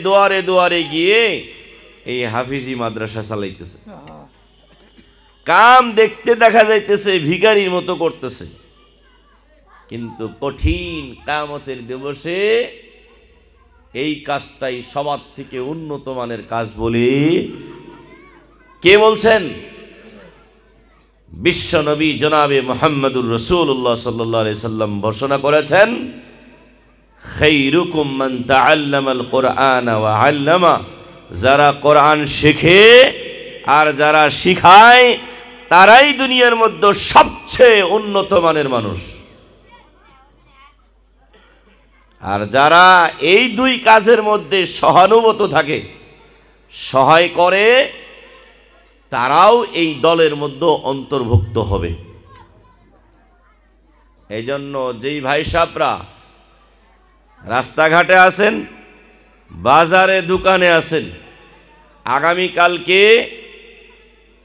দুয়ারে দুয়ারে গিয়ে এই হাফিজি মাদ্রাসা চালাইতেছে। কাম দেখতে দেখা যাইতেছে ভিখারির মতো করতেছে, কিন্তু কঠিন কিয়ামতের দিবসে এই কাজটাই সবার থেকে উন্নত মানের কাজ বলে কে বলছেন? বিশ্ব নবী জনাবে মুহাম্মদুর রাসূলুল্লাহ সাল্লাল্লাহু আলাইহি সাল্লাম ঘোষণা করেছেন, খায়রুকুম মান তাআল্লামাল কুরআনা ওয়া আল্লামা, যারা কোরআন শেখে আর যারা শিখায় তারাই দুনিয়ার মধ্যে সবচেয়ে উন্নত মানের মানুষ। আর যারা এই দুই কাজের মধ্যে সহানুভূত থাকে, সহায় করে, তারাও এই দলের মধ্যে অন্তর্ভুক্ত হবে। এই জন্য যেই ভাই সাহেবরা রাস্তাঘাটে আছেন, বাজারে দোকানে আছেন, আগামীকালকে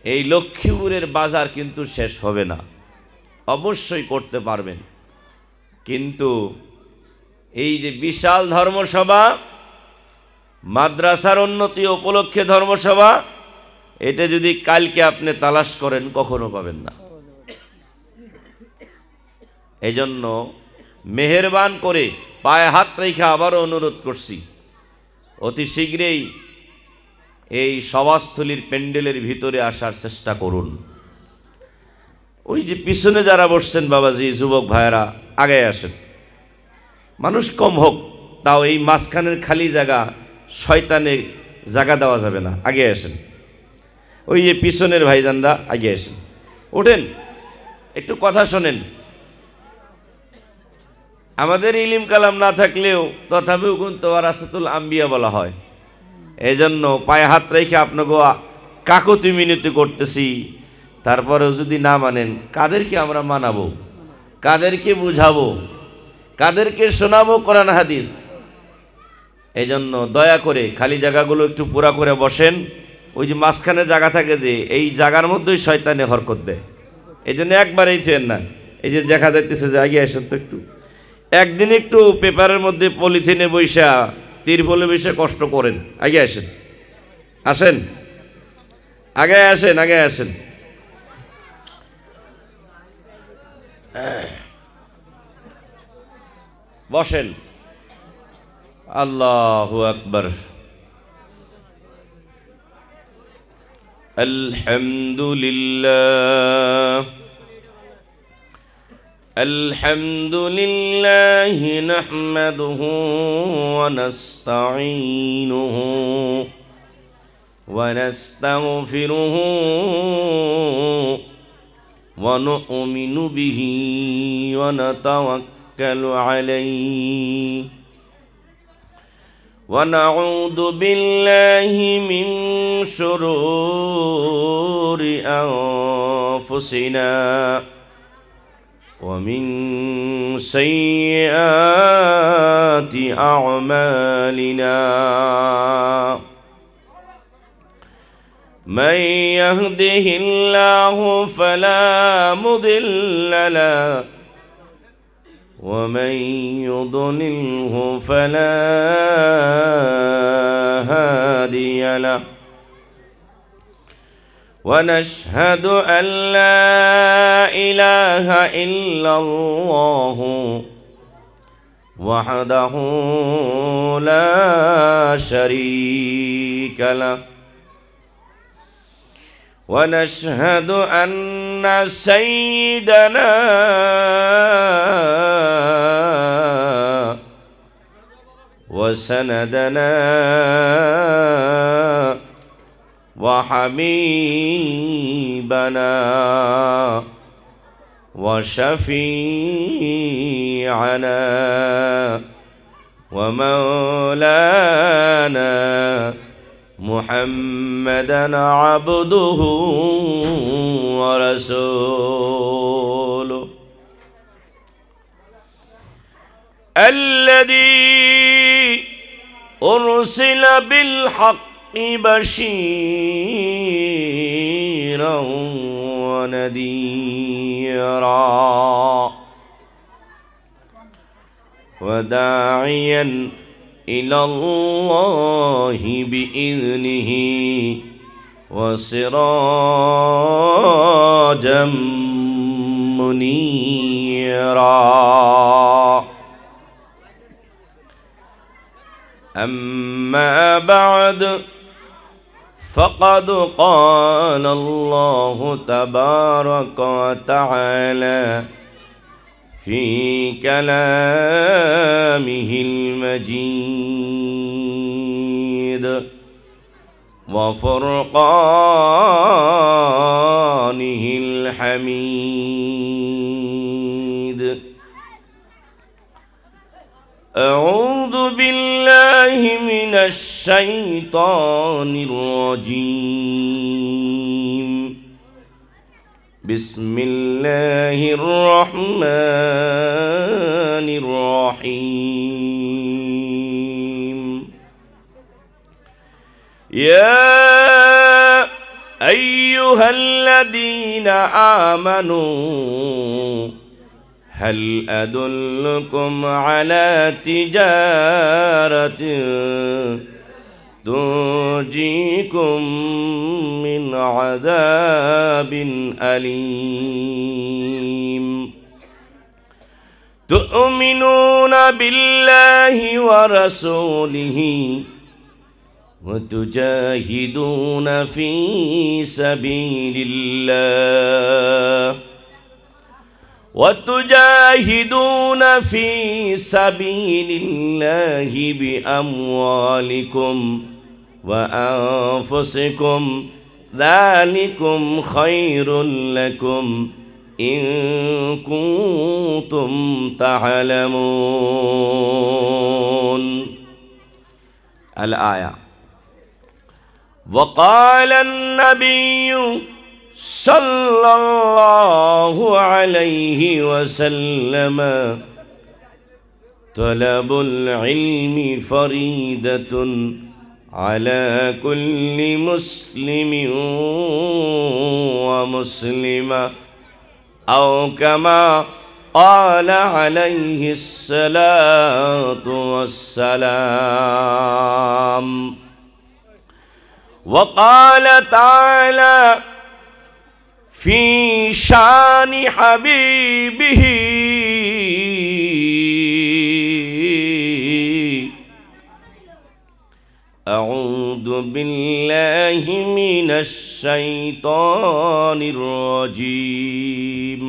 এই লক্ষ্মীপুরের বাজার কিন্তু শেষ হবে না, অবশ্যই করতে পারবেন। কিন্তু এই যে বিশাল ধর্মসভা, মাদ্রাসার উন্নতি উপলক্ষে ধর্মসভা, এটা যদি কালকে আপনি তালাশ করেন কখনো পাবেন না। এই জন্য মেহেরবান করে পায়ে হাত রেখে আবারও অনুরোধ করছি, অতি শীঘ্রই এই সভাস্থলীর প্যান্ডেলের ভিতরে আসার চেষ্টা করুন। ওই যে পিছনে যারা বসছেন বাবাজি, যুবক ভাইয়েরা আগে আসেন, মানুষ কম হোক, তাও এই মাঝখানের খালি জায়গা শয়তানে জায়গা দেওয়া যাবে না, আগে আসেন। ওই যে পিছনের ভাইজানরা আগে আসেন, ওঠেন, একটু কথা শোনেন। আমাদের ইলিম কালাম না থাকলেও তথাপিও কিন্তু ওয়ারাসাতুল আম্বিয়া বলা হয়। এই জন্য পায়ে হাত রেখে আপনাকে কাকুতি মিনতি করতেছি। তারপরেও যদি না মানেন, কাদেরকে আমরা মানাবো, কাদেরকে বুঝাবো, কাদেরকে শোনাবো কোরআন হাদিস? এই জন্য দয়া করে খালি জায়গাগুলো একটু পুরা করে বসেন। ওই যে মাঝখানে জায়গা থাকে, যে এই জায়গার মধ্যেই শয়তানে হরকত দেয়। এই জন্য একবারেই থেন না, এই যে দেখা যাইতেছে যে আগে আসেন তো, একটু একদিন একটু পেপারের মধ্যে পলিথিনে বৈশা তিরপলে বসে কষ্ট করেন, আগে আসেন, আসেন, আগে আসেন, আগে আসেন। বসেন। আল্লাহু আকবার। আলহামদুলিল্লাহ আলহামদুলিল্লাহি নাহমাদুহু ওয়া নাস্তাঈনুহু ওয়া নাস্তাগফিরুহু ওয়া নু'মিনু বিহি ওয়া নাতাওয়াক্কালু আলাইহি ওয়া নাউযু বিল্লাহি মিন শুরুরি আনফুসিনা ومن سيئات أعمالنا من يهده الله فلا مضل له ومن يضلله فلا هادي له ونشهد أن لا إله إلا الله وحده لا شريك له ونشهد أن سيدنا وسندنا وحبيبنا وشفيعنا ومولانا محمدا عبده ورسوله الذي أرسل بالحق بشيرا ونذيرا وداعيا إلى الله بإذنه وسراجا منيرا. أما بعد، فقد قال الله تبارك وتعالى في كلامه المجيد وفرقانه الحميد: أعوذ بالله من الشيطان الرجيم. بسم الله الرحمن الرحيم. يا أيها الذين آمنوا هل أدلكم على تجارة تنجيكم من عذاب أليم؟ تؤمنون بالله ورسوله وتجاهدون في سبيل الله بأموالكم وأنفسكم، ذلكم خير لكم إن كنتم تعلمون. الآية. وقال النبي صلى الله عليه وسلم: طلب العلم فريضة على كل مسلم ومسلمة، أو كما قال عليه الصلاة والسلام. وقال تعالى في شان حبيبه: أعوذ بالله من الشيطان الرجيم.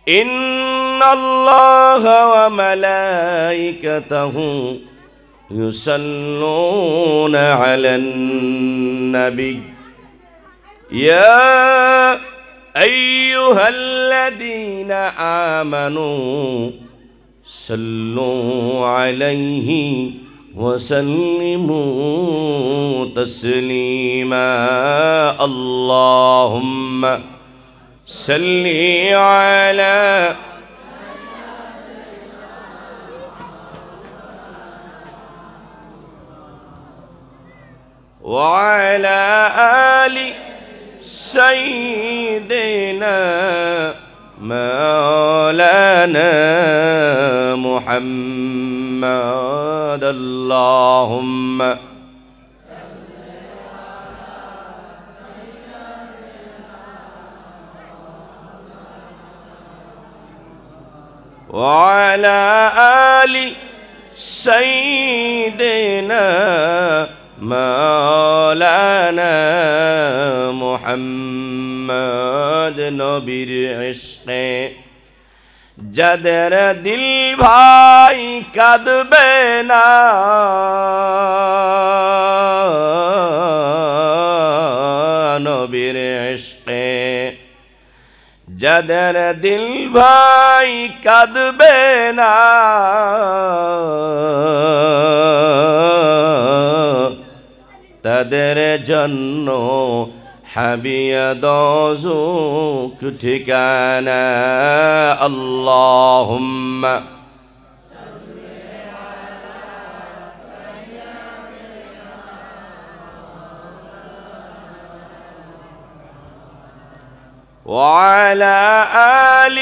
إن الله وملائكته يصلون على النبي يا أيها الذين آمنوا صلوا عليه وسلموا تسليما. اللهم صل على وعلى آل سيدنا مولانا محمد. اللهم وعلى آل سيدنا مولانا محمد নবীর ইশকে যাদের দিল ভাই কাঁদবে না, নবীর ইশকে যাদের দিল ভাই কাঁদবে না, তাদের জন্য হাবিয়া দোজখ ঠিকানা। আল্লাহুম্মা وعلى آل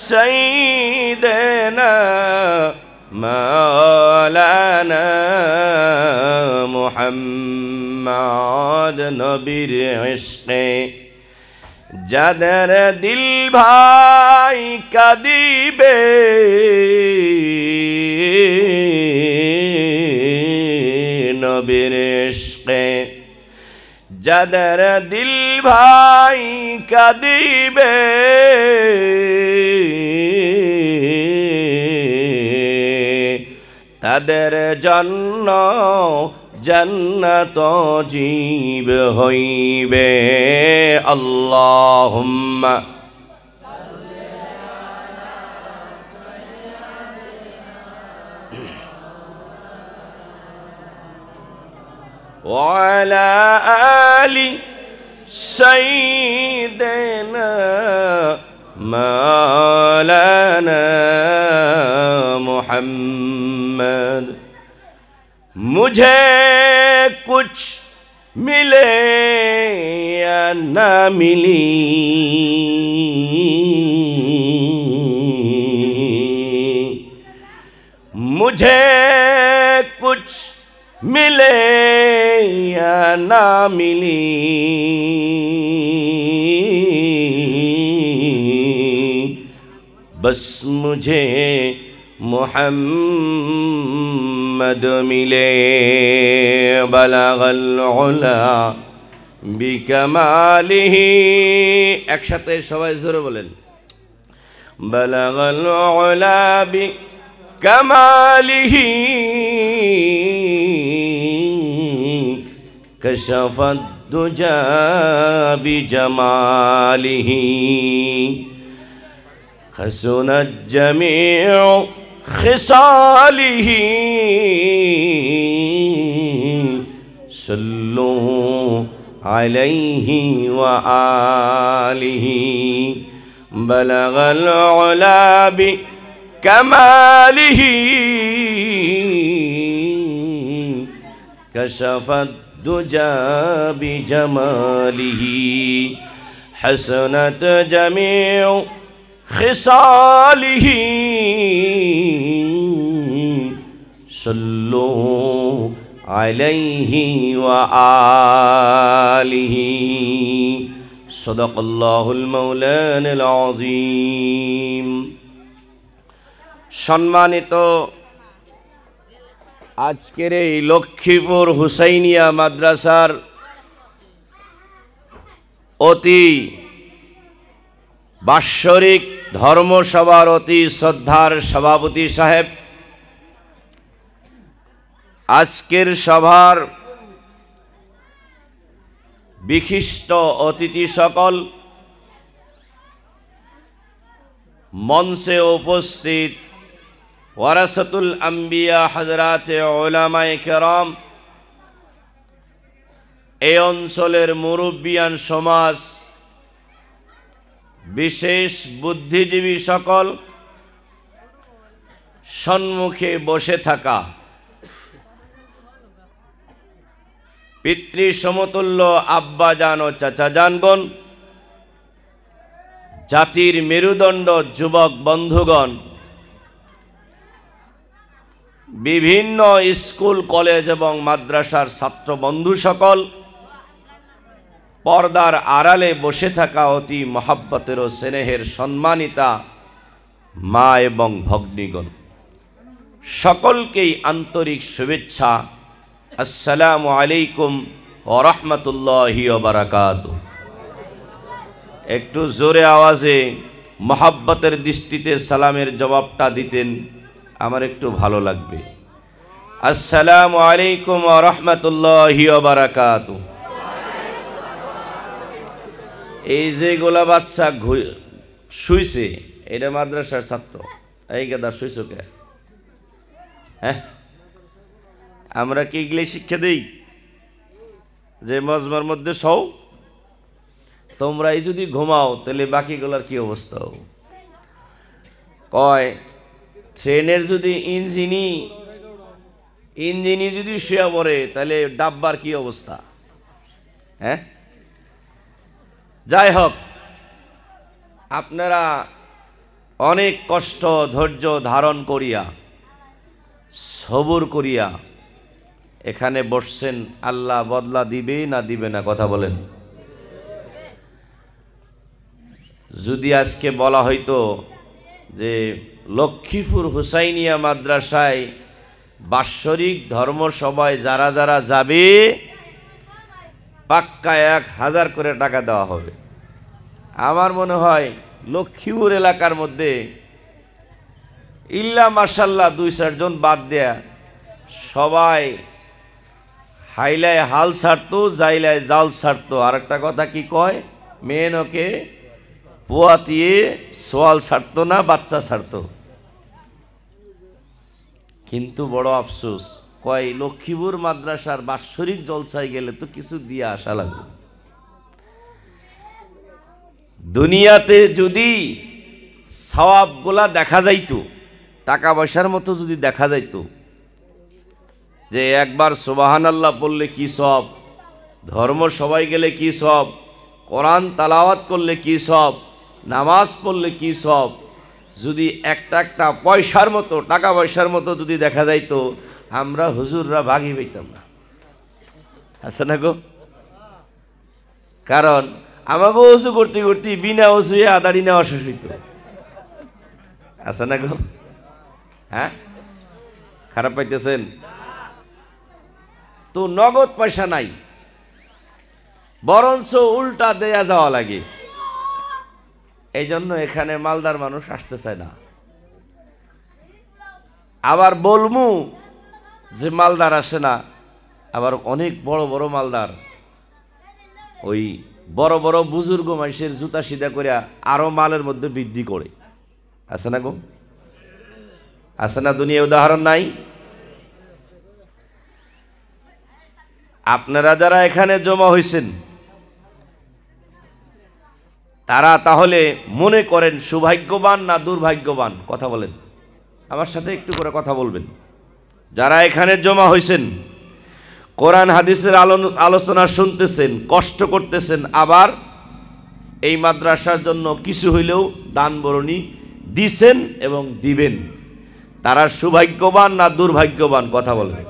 سيدنا মাওলানা মুহাম্মদ নবীর ইশকে যাদের দিল ভাই কাঁদিবে নবীর ইশকে যাদের দিল ভাই কাঁদিবে তাদের জন্য জান্নাত জীব হইবে আল্লাহুম্মা وعلى آل سيدنا مولانا محمد मुझे कुछ मिले या ना मिली मुझे कुछ मिले या ना मिली बस मुझे मुहम्मद मिले बलगल उला बिकमालिही एक साथे सबाई जोरे बोलेन बलगल उला बिकमालिही कशफत दुजा बिजमालिही हसनत जमीउ खिसालिही सल्लू अलैहि व आलिही बलगल उला बिकमालिही कशफत दुजा बिजमालिही हसनत जमीउ खिसालिही सल्लू अलैहि व आलिही सदक़ल्लाहुल मौलानाल आज़ीम। सम्मानित আজকের এই লক্ষ্মীপুর হুসাইনিয়া মাদ্রাসার অতি বাৎসরিক ধর্মসভার অতি শ্রদ্ধার সভাপতি সাহেব, আজকের সভার বিশিষ্ট অতিথি সকল, মঞ্চে উপস্থিত ওয়ারাসাতুল আম্বিয়া হযরতে উলামায়ে কেরাম, এই অঞ্চলের মুরব্বিয়ান সমাজ, বিশেষ বুদ্ধিজীবী সকল, সম্মুখে বসে থাকা পিতৃ সমতুল্য আব্বাজান ও চাচাজানগণ, জাতির মেরুদণ্ড যুবক বন্ধুগণ, বিভিন্ন স্কুল কলেজ এবং মাদ্রাসার ছাত্র বন্ধু সকল, পর্দার আড়ালে বসে থাকা অতি মহাব্বতের ও স্নেহের সম্মানিতা মা এবং ভগ্নীগণ, সকলকেই আন্তরিক শুভেচ্ছা। আসসালামু আলাইকুম ওয়া রাহমাতুল্লাহি ওয়া বারাকাতুহু। একটু জোরে আওয়াজে মহাব্বতের দৃষ্টিতে সালামের জবাবটা দিতেন, আমার একটু ভালো লাগবে। আসসালামু আলাইকুম ওয়া রাহমাতুল্লাহি ওয়া বারাকাতুহু। এই যে গোলা বাচ্চা শুইছে, এটা মাদ্রাসার ছাত্র। এই গাদা শুইছ কে? হ্যাঁ, আমরা কি এগুলি শিক্ষা দেই যে মজমার মধ্যে সও? তোমরাই যদি ঘুমাও তাহলে বাকিগুলার কি অবস্থা? কয় ট্রেনের যদি ইঞ্জিনই যদি শুয়ে পড়ে তাহলে ডাব্বার কি অবস্থা? হ্যাঁ, যাই হোক, আপনারা অনেক কষ্ট ধৈর্য ধারণ করিয়া সবর করিয়া এখানে বসছেন, আল্লাহ বদলা দিবে না দিবে না? কথা বলেন। যদি আজকে বলা হইতো যে লক্ষ্মীপুর হুসাইনিয়া মাদ্রাসায় বাৎসরিক ধর্মসভায় যারা যারা যাবে পাক্কা 1000 করে টাকা দেওয়া হবে, আমার মনে হয় লক্ষ্মীপুর এলাকার মধ্যে ইল্লা মাশাল্লাহ 2-4 জন বাদ দেয়া সবাই হাইলায় হাল ছাড়তো, যাইলায় জাল ছাড়তো। আর একটা কথা কি কয়, মেন ওকে পোয়াতিয়ে সোয়াল ছাড়তো না, বাচ্চা ছাড়তো। কিন্তু বড় আফসোস, কয় লক্ষ্মীপুর মাদ্রাসার বাৎসরিক জলসায় গেলে তো কিছু দিয়ে আসা লাগবে। দুনিয়াতে যদি সওয়াবগুলা দেখা যাইতো, টাকা পয়সার মতো যদি দেখা যাইতো, যে একবার সুবহানাল্লাহ বললে কি সব, ধর্ম সবাই গেলে কি সব, কোরআন তালাওয়াত করলে কি সব, নামাজ পড়লে কি সব, যদি একটা একটা পয়সার মতো, টাকা পয়সার মতো যদি দেখা যাইতো, আমরা হুজুররা ভাগি পাইতাম না। আছে না গো? কারণ আমাকে ওযু করতে করতে বিনা ওযুয়ে আদারি নেওয়া শেষ হইতো। আছে না গো? হ্যাঁ, খারাপ পাইতেছেন তো? নগদ পয়সা নাই, বরঞ্চ উল্টা দেয়া যাওয়া লাগে। এই জন্য এখানে মালদার মানুষ আসতে চায় না। আবার বলমু যে মালদার আসে না, আবার অনেক বড় বড় মালদার ওই বড় বড় বুজুর্গ মানুষের জুতা সিধা করে আরো মালের মধ্যে বৃদ্ধি করে। আছে না গো? আছে না? দুনিয়া উদাহরণ নাই? আপনারা যারা এখানে জমা হয়েছেন তারা তাহলে মনে করেন সৌভাগ্যবান না দুর্ভাগ্যবান? কথা বলেন, আমার সাথে একটু করে কথা বলবেন। যারা এখানে জমা হয়েছেন, কোরআন হাদিসের আলোচনা শুনতেছেন, কষ্ট করতেছেন, আবার এই মাদ্রাসার জন্য কিছু হইলেও দান বরণী দিছেন এবং দিবেন, তারা সৌভাগ্যবান না দুর্ভাগ্যবান? কথা বলেন।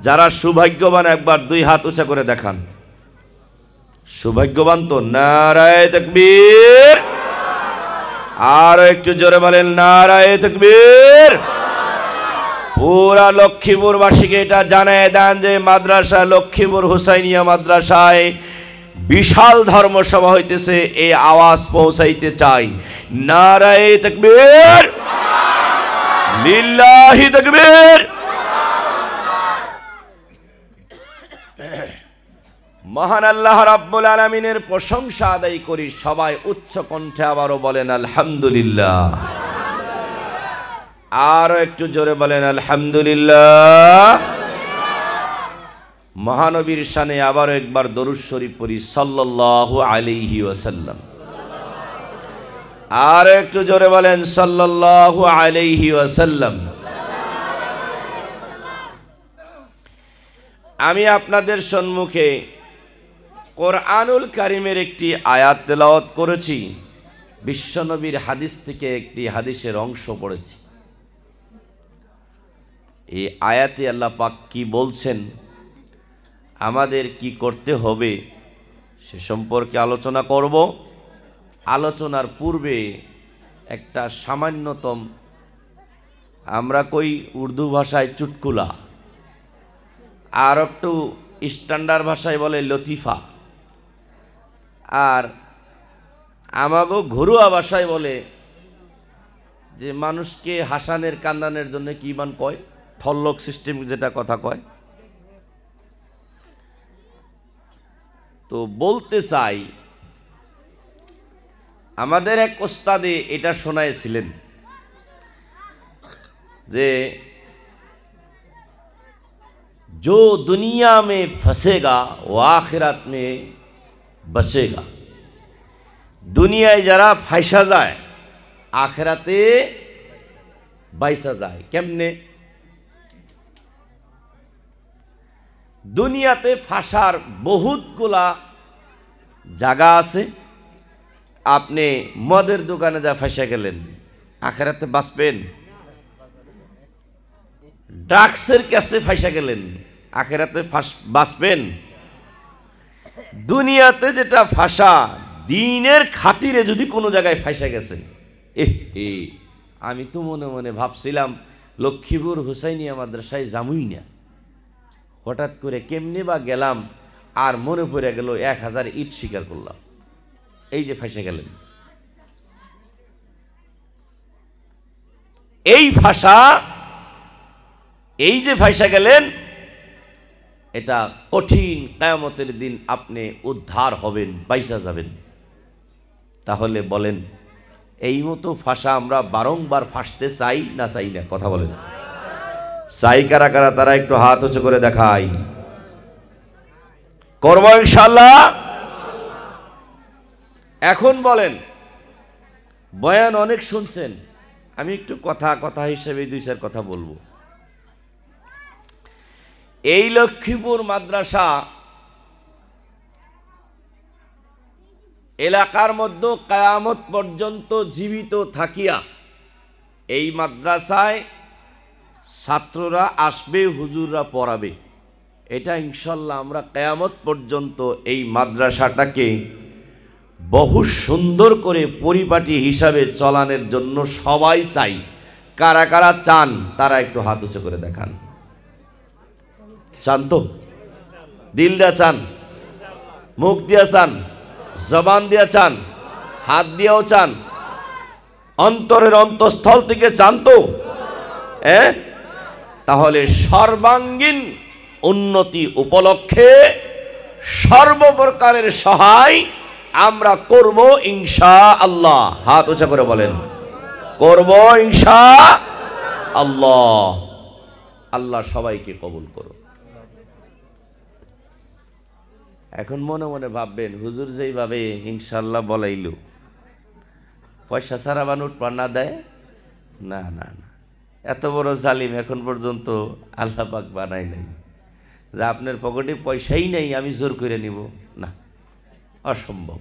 যারা সৌভাগ্যবান একবার 2 হাত উঁচা করে দেখান। সৌভাগ্যবান তো নারায়ে তাকবীর। আর একটু জোরে বলেন নারায়ে তাকবীর। পুরা লক্ষ্মীপুরবাসীকে এটা জানায় দেন যে মাদ্রাসা লক্ষ্মীপুর হুসাইনিয়া মাদ্রাসায় বিশাল ধর্মসভা হইতেছে, এই আওয়াজ পৌঁছাইতে চাই। নারায়ে তাকবীর, লিল্লাহি তাকবীর। মহান আল্লাহ রাব্বুল আলামিনের প্রশংসা আদায় করি সবাই উচ্চ কণ্ঠে, আবারও বলেন আলহামদুলিল্লাহ। আরো একটু জোরে বলেন আলহামদুলিল্লাহ। মহানবীর শানে আবারও একবার দরুদ শরীফ পড়ি সাল্লাল্লাহু আলাইহি ওয়াসাল্লাম। আর একটু জোরে বলেন সাল্লাল্লাহু আলাইহি ওয়াসাল্লাম। আমি আপনাদের সম্মুখে কোরআনুল কারীমের একটি আয়াত তেলাওয়াত করেছি, বিশ্বনবীর হাদিস থেকে একটি হাদিসের অংশ পড়েছি। এই আয়াতে আল্লাহ পাক কি বলছেন, আমাদের কি করতে হবে সে সম্পর্কে আলোচনা করব। আলোচনার পূর্বে একটা সামান্যতম, আমরা কই উর্দু ভাষায় চুটকুলা, আর একটু স্ট্যান্ডার্ড ভাষায় বলে লতিফা, আর আমাগো ঘরোয়া ভাষায় বলে যে মানুষকে হাসানের কান্দানের জন্য কি মান কয়, ঠল্লক সিস্টেম যেটা কথা কয়। তো বলতে চাই, আমাদের এক ওস্তাদে এটা শোনাইছিলেন যে जो दुनिया में फंसेगा वो आखिरत में बचेगा। दुनियाয় যারা ফাইসা যায় আখিরাতে বাইসা যায়। কেমনে? দুনিয়াতে ফাঁসার বহুতগুলা জায়গা আছে। আপনি মদের দোকানে যা ফাঁসা গেলেন, আখিরাতে বাঁচবেন? ড্রাগসের কাছে ফাঁসা গেলেন, আখেরাতে বাঁচবেন? দুনিয়াতে যেটা ফাঁসা, দিনের খাতিরে যদি কোনো জায়গায় ফাঁসা গেছে, আমি তো মনে মনে ভাবছিলাম লক্ষ্মীপুর হুসাইনিয়া মাদ্রাসায় যামুই না, হঠাৎ করে কেমনে বা গেলাম, আর মনে পড়ে গেল 1000 ইট স্বীকার করলাম। এই যে ফাঁসে গেলেন, এই ফাঁসা, এই যে ফাঁসা গেলেন, এটা কঠিন। কিয়ামতের দিন আপনি উদ্ধার হবেন, বাইসা যাবেন। তাহলে বলেন, এই মতো ফাঁসা আমরা বারংবার ফাঁসতে চাই না চাই না? কথা বলেন। চাই কারা কারা? তারা একটু হাত উঁচু করে দেখাই। করব ইনশাআল্লাহ। এখন বলেন, বয়ান অনেক শুনছেন, আমি একটু কথা হিসেবে 2-4 কথা বলবো। এই লক্ষ্মীপুর মাদ্রাসা এলাকার মধ্যে কিয়ামত পর্যন্ত জীবিত থাকিয়া এই মাদ্রাসায় ছাত্ররা আসবে, হুজুররা পড়াবে। এটা ইনশাল্লাহ আমরা কিয়ামত পর্যন্ত এই মাদ্রাসাটাকে বহু সুন্দর করে পরিপাটি হিসাবে চলানোর জন্য সবাই চাই। কারা কারা চান তারা একটু হাত উঁচু করে দেখান। চান তো? দিল দিয়া চান, মুখ দিয়া চান, জবান দিয়া চান, হাত দিয়েও চান, অন্তরের অন্তঃস্থল থেকে চান তো? তাহলে সর্বাঙ্গীন উন্নতি উপলক্ষে সর্বপ্রকারের সহায় আমরা করব ইনশাআল্লাহ। হাত উঁচা করে বলেন, করব ইনশাআল্লাহ। আল্লাহ সবাইকে কবুল করুন। এখন মনে মনে ভাববেন, হুজুর যেইভাবে ইনশাআল্লাহ বলাইল, পয়সা ছাড়া বানুট পান্না দেয় না? না না, এত বড় জালিম এখন পর্যন্ত আল্লাহ পাক বানাই নাই যে আপনার পকেটে পয়সাই নেই আমি জোর করে নিব। না, অসম্ভব।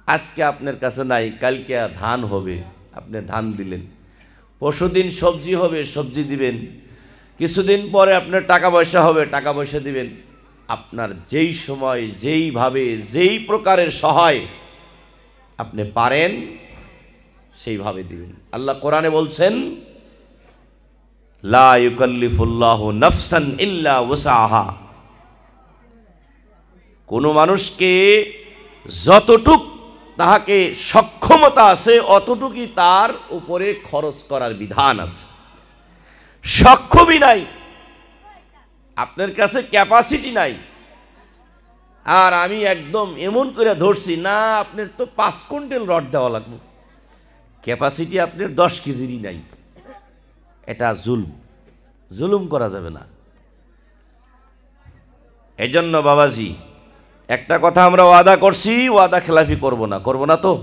আজকে আপনার কাছে নাই, কালকে ধান হবে, আপনি ধান দিলেন। পরশুদিন সবজি হবে, সবজি দিবেন। কিছুদিন পরে আপনার টাকা পয়সা হবে, টাকা পয়সা দিবেন। আপনার যেই সময়, যেইভাবে, যেই প্রকারের সহায় আপনি পারেন সেইভাবে দিবেন। আল্লাহ কোরআনে বলছেন, লা ইউকাল্লিফুল্লাহু নাফসান ইল্লা ওয়াসআহা। কোন মানুষকে যতটুক তাহাকে সক্ষমতা আছে অতটুকুই তার উপরে খরচ করার বিধান আছে। সক্ষমই নাই, আপনার কাছে ক্যাপাসিটি নাই, আর আমি একদম এমন করে ধরছি না, আপনার তো 5 কুইন্টাল রড দেওয়া লাগবে, ক্যাপাসিটি আপনার 10 কেজিরই নাই, এটা জুলুম করা যাবে না। এজন্য বাবাজি একটা কথা আমরা ওয়াদা করছি, ওয়াদা খেলাফি করব না তো?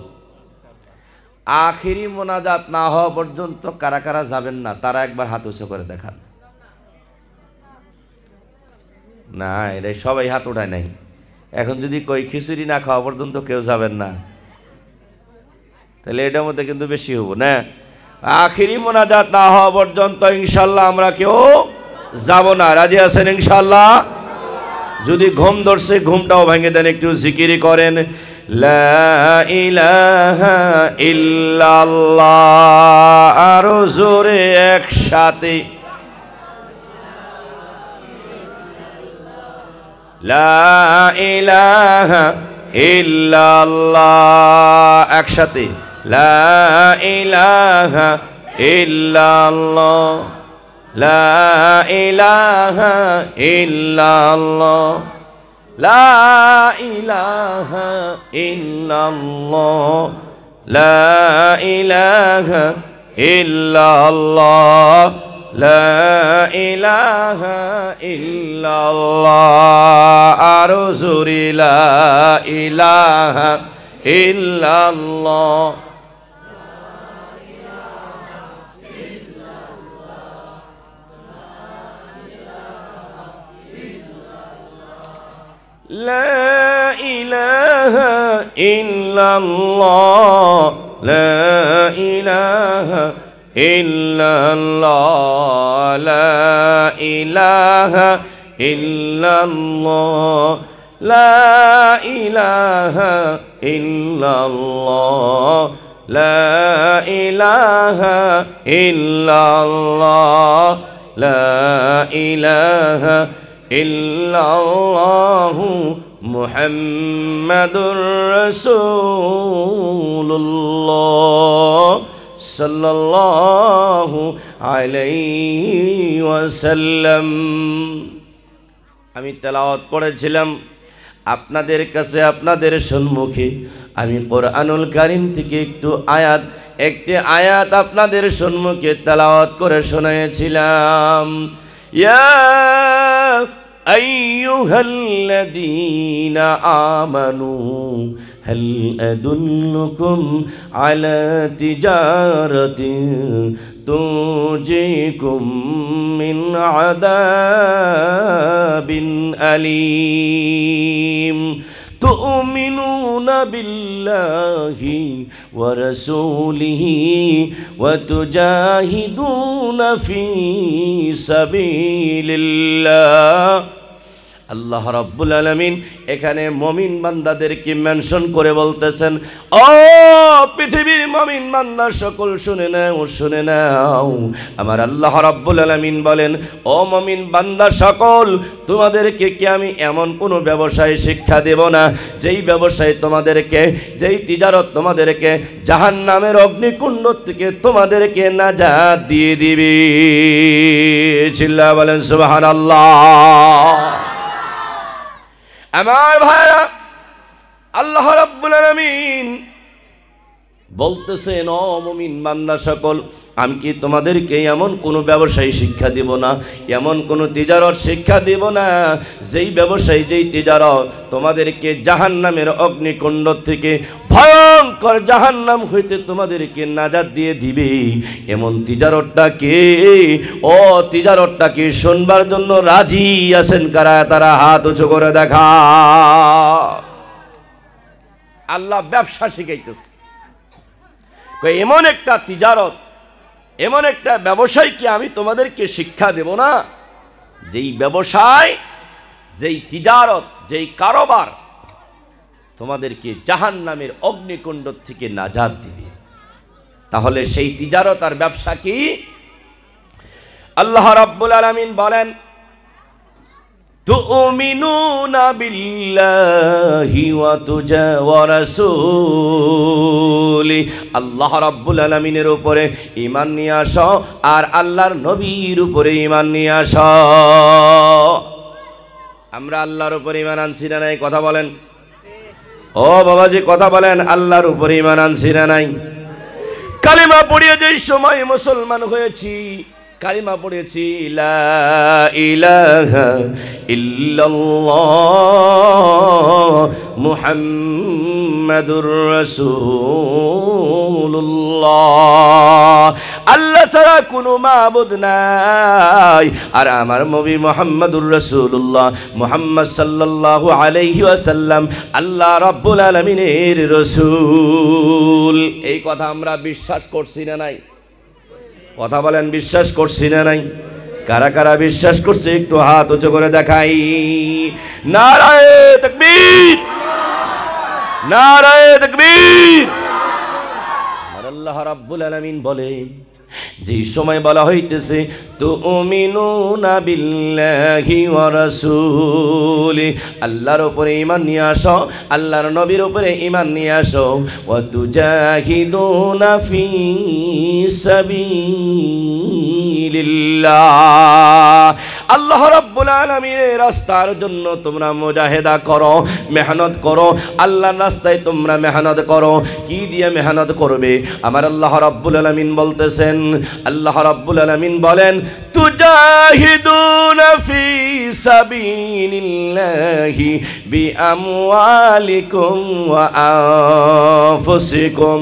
আখিরি মোনাজাত না হওয়া পর্যন্ত কারা কারা যাবেন না তারা একবার হাত উঁচু করে দেখান। না, এটাই সবাই হাত উঠায় নাই। এখন যদি কই খিচুড়ি না খাওয়া পর্যন্ত কেউ যাবেন না, তাহলে এটার মধ্যে কিন্তু বেশি হবো না। আখিরি মোনাজাত না হওয়া পর্যন্ত ইনশাল্লাহ আমরা কেউ যাব না। রাজি আছেন ইনশাল্লাহ? যদি ঘুম ধরছে ঘুমটাও ভেঙে দেন, একটু জিকিরি করেন, লা ইলাহা ইল্লাল্লাহ। আরো জোরে একসাথে, লা ইলাহা ইল্লাল্লাহ। একসাথে, লা ইলাহা ইল্লাল্লাহ, লা ইলাহা ইল্লাল্লাহ, লা ইলাহা ইল্লাল্লাহ, লা ইলাহা ইল্লাল্লাহ, লা ইলাহা ইল্লাল্লাহ। আরো জোরে, লা ইলাহা ইল্লাল্লাহ, লা ইলাহা ইল্লাল্লাহ, লা ইলাহা ইল্লাল্লাহ লা ইলাহা ইল্লাল্লাহ লা ইলাহা ইল্লাল্লাহ লা ইলাহা ইল্লাল্লাহ লা ইলাহা ইল্লাল্লাহু মুহাম্মাদুর রাসূলুল্লাহ সাল্লাল্লাহু আলাইহি ওয়াসাল্লাম। আমি তেলাওয়াত করেছিলাম আপনাদের কাছে, আপনাদের সম্মুখে আমি কোরআনুল কারীম থেকে একটি আয়াত আপনাদের সম্মুখে তেলাওয়াত করে শোনায়েছিলাম। ইয়া আইয়ুহাল্লাযীনা আমানু হাল আদুল্লুকুম আলা তিজারাতিন তুনজিকুম মিন আযাবিন আলীম তুমিনুনা বিল্লাহি ওয়া রাসূলিহি ওয়া তুজাহিদুনা ফি সাবিলিল্লাহ। আল্লাহ রাব্বুল আলামিন এখানে মুমিন বান্দাদেরকে মেনশন করে বলতেছেন, ও পৃথিবীর মুমিন বান্দা সকল শুনে নাও। আমার আল্লাহ রাব্বুল আলামিন বলেন, ও মুমিন বান্দা সকল, তোমাদেরকে কি আমি এমন কোনো ব্যবসায় শিক্ষা দেব না যেই ব্যবসায় তোমাদেরকে, যেই তিজারত তোমাদেরকে জাহান্নামের অগ্নিকুণ্ড থেকে তোমাদেরকে নাজাত দিয়ে দিবে। চিল্লা বলেন সুবহানাল্লাহ। আমার ভাইরা, আল্লাহ রাব্বুল আলামিন বলতেছেন, ও মুমিন বান্দা সকল, আমি কি তোমাদেরকে এমন কোনো ব্যবসায়ী শিক্ষা দেব না, এমন কোনো তিজারত শিক্ষা দেব না যেই ব্যবসায়ী, যেই তিজারত তোমাদেরকে জাহান্নামের অগ্নিকুণ্ড থেকে, ভয়ঙ্কর জাহান্নাম হইতে তোমাদেরকে নাজাত দিয়ে দিবে। এমন তিজারতটা কে? ও তিজারতটা কি শুনবার জন্য রাজি আছেন কারা? তারা হাত উঁচু করে দেখা। আল্লাহ ব্যবসা শিখাইতেছে, এমন একটা তিজারত, এমন একটা ব্যবসায় কি আমি তোমাদেরকে শিক্ষা দেব না যেই ব্যবসায়, যেই তিজারত, যেই কারবার তোমাদেরকে জাহান্নামের অগ্নিকুণ্ড থেকে নাজাত দিবে। তাহলে সেই তিজারত আর ব্যবসা কি? আল্লাহ রাব্বুল আলামিন বলেন, তুমিনুনা বিল্লাহি ওয়া রাসূলি, আল্লাহ রাব্বুল আলামিনের উপরে ঈমান নিয়ে আসো আর আল্লাহর নবীর উপরে ঈমান নিয়ে আসো। আমরা আল্লাহর উপরে ঈমান আনছি না নাই? কথা বলেন। ও বাবাজি কথা বলেন, আল্লাহর উপরে ঈমান আনছি না নাই? কালিমা পড়িয়ে যেই সময় মুসলমান হয়েছি, কালিমা পড়েছি লা ইলাহা ইল্লাল্লাহ মুহাম্মাদুর রাসূলুল্লাহ, আল্লাহ ছাড়া কোনো মাবুদ নাই, আর আমার নবী মুহাম্মাদুর রাসূলুল্লাহ, মুহাম্মদ সাল্লাল্লাহু আলাইহি ওয়াসাল্লাম আল্লাহ রাব্বুল আলামিনের রাসূল। এই কথা আমরা বিশ্বাস করছি না নাই? কথা বলেন, বিশ্বাস করছি না নাই? কারা কারা বিশ্বাস করছে একটু হাত উঁচু করে দেখাই। নারায়ে তাকবীর, নারায়ে তাকবীর। আল্লাহ রাব্বুল আলামিন বলেন, যেই সময় বলা হইতেছে তুমিনুনা বিল্লাহি ওয়া রাসূলি, আল্লাহর উপরে ঈমান নিয়ে আসো, আল্লাহর নবীর উপরে ঈমান নিয়ে আসো, ওয়া তুজাহিদুনা ফি সাবিলিল্লাহ, আল্লাহ রাব্বুল আলামিনের রাস্তার জন্য তোমরা মুজাহিদা করো, মেহনত করো, আল্লাহর রাস্তায় তোমরা মেহনত করো। কি দিয়ে মেহনত করবে? আমার আল্লাহ রাব্বুল আলামিন বলতেছেন, আল্লাহ রাব্বুল আলামিন বলেন, তুজাহিদুনা ফি সাবিলিল্লাহি বিআমওয়ালিকুম ওয়া আনফুসিকুম,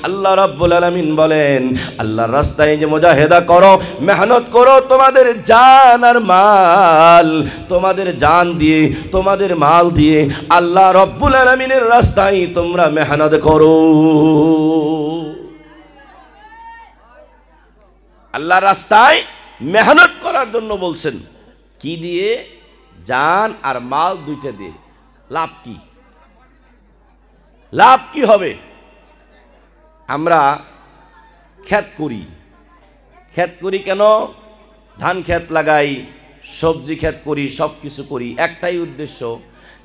আল্লাহ রাব্বুল আলামিন বলেন, আল্লাহর রাস্তায় যে মুজাহিদা করো, মেহনত করো, তোমাদের জান আর মাল, তোমাদের জান দিয়ে, তোমাদের মাল দিয়ে আল্লাহ রাব্বুল আলামিনের রাস্তায় তোমরা মেহনত করো। আল্লাহ রাস্তায় মেহনত করার জন্য বলছেন। কি দিয়ে? জান আর মাল দুইটা দিয়ে। লাভ কি? লাভ কি হবে? আমরা ক্ষেত করি। ক্ষেত করি কেন? ধান ক্ষেত লাগাই, সবজি ক্ষেত করি, সব কিছু করি, একটাই উদ্দেশ্য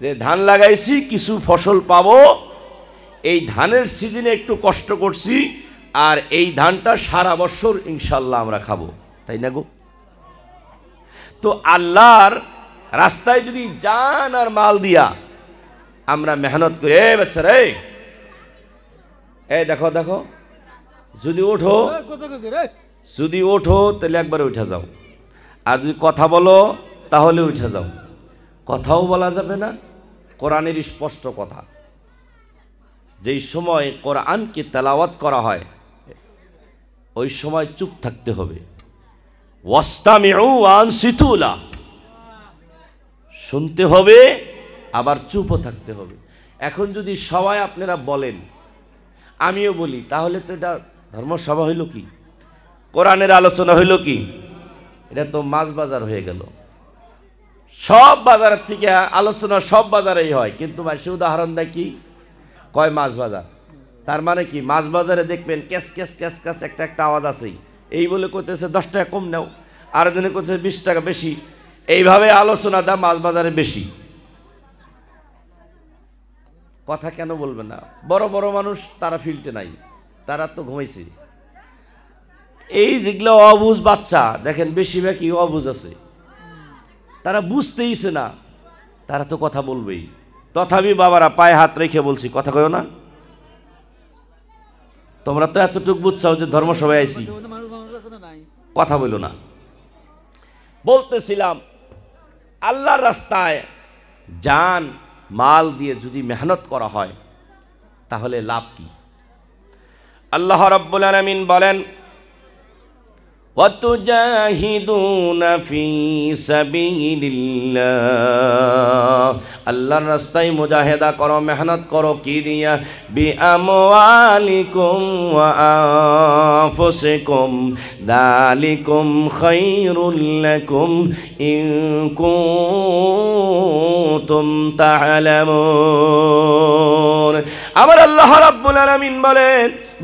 যে ধান লাগাইছি, কিছু ফসল পাবো, এই ধানের সিজনে একটু কষ্ট করছি, আর এই ধানটা সারা বছর ইনশাল্লাহ আমরা খাবো, তাই না গো? তো আল্লাহর রাস্তায় যদি জান আর মাল দিয়া আমরা মেহনত করি, এ বাচ্চারা, এই দেখো দেখো, যদি ওঠো তাহলে একবারে উঠে যাও, আর যদি কথা বলো তাহলে উঠে যাও। কথাও বলা যাবে না, কোরআনের স্পষ্ট কথা। যেই সময় কোরআনকে তেলাওয়াত করা হয় ওই সময় চুপ থাকতে হবে। ওয়াস্তামিউ ওয়া আনসিতু লা, শুনতে হবে আবার চুপও থাকতে হবে। এখন যদি সবাই আপনারা বলেন, আমিও বলি, তাহলে তো এটা ধর্মসভা হইল কি? কোরআনের আলোচনা হইল কি? এটা তো মাছ বাজার হয়ে গেল। সব বাজারের থেকে আলোচনা সব বাজারেই হয়, কিন্তু সে উদাহরণ দেয় কি? কয় মাছ বাজার। তার মানে কি? মাছ বাজারে দেখবেন ক্যাস ক্যাস ক্যাস ক্যাস একটা একটা আওয়াজ আছেই। এই বলে করতেছে 10 টাকা কম নাও, আর জনে করতেছে 20 টাকা বেশি। এইভাবে আলোচনা দাম মাছ বাজারে বেশি। কথা কেন বলবে না? বড় বড় মানুষ তারা ফিল্টে নাই, তারা তো ঘুমাইছে। এই যেগুলো অবুঝ বাচ্চা দেখেন বেশিরভাগই অবুঝ আছে, তারা বুঝতেইছে না, তারা তো কথা বলবেই। তথাপি বাবারা পায়ে হাত রেখে বলছি, কথা কয়ো না। তোমরা তো এতটুকু বুঝছাও যে ধর্মসভায় আইছি, কথা বলো না। বলতেছিলাম আল্লাহর রাস্তায় জান মাল দিয়ে যদি মেহনত করা হয় তাহলে লাভ কি? আল্লাহ রাব্বুল আলামিন বলেন, ওয়াতুজাহিদুনা ফি সাবিলিল্লাহ, আল্লাহর রাস্তায় মুজাহিদা করো, মেহনত করো। কি দিয়া? বিআমওয়ালিকুম ওয়া আনফুসিকুম যালিকুম খায়রুল লাকুম ইন কুনতুম তা'লামুন। আমার আল্লাহ রাব্বুল আলামিন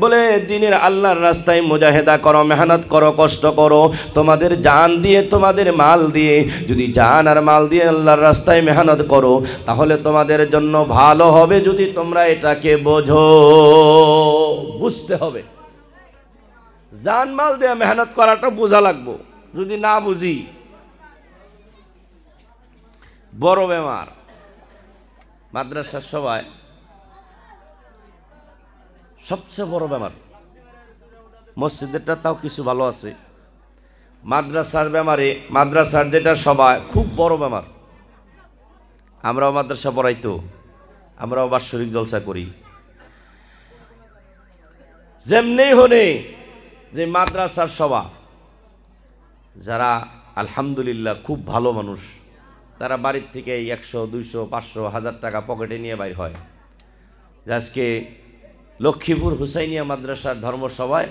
বলে দিনের আল্লাহর রাস্তায় মুজাহিদা করো, মেহনত করো, কষ্ট করো, তোমাদের জান দিয়ে, তোমাদের মাল দিয়ে। যদি জান আর মাল দিয়ে আল্লাহর রাস্তায় মেহনত করো তাহলে তোমাদের জন্য ভালো হবে, যদি তোমরা এটাকে বোঝো। বুঝতে হবে, জান মাল দিয়ে মেহনত করাটা বোঝা লাগবো। যদি না বুঝি, বড় বেমার মাদ্রাসার সবাই সবচেয়ে বড় বেমার। মসজিদেরটা তাও কিছু ভালো আছে, মাদ্রাসার বেমারে, মাদ্রাসার যেটা সবাই খুব বড় বেমার। আমরাও মাদ্রাসা পড়াইতো, আমরাও বাৎসরিক জলসা করি। যেমনি হনে যে মাদ্রাসার সভা, যারা আলহামদুলিল্লাহ খুব ভালো মানুষ, তারা বাড়ির থেকে 100, 200, 500, 1000 টাকা পকেটে নিয়ে বাইর হয়। আজকে লক্ষ্মীপুর হুসাইনিয়া মাদ্রাসার ধর্মসভায়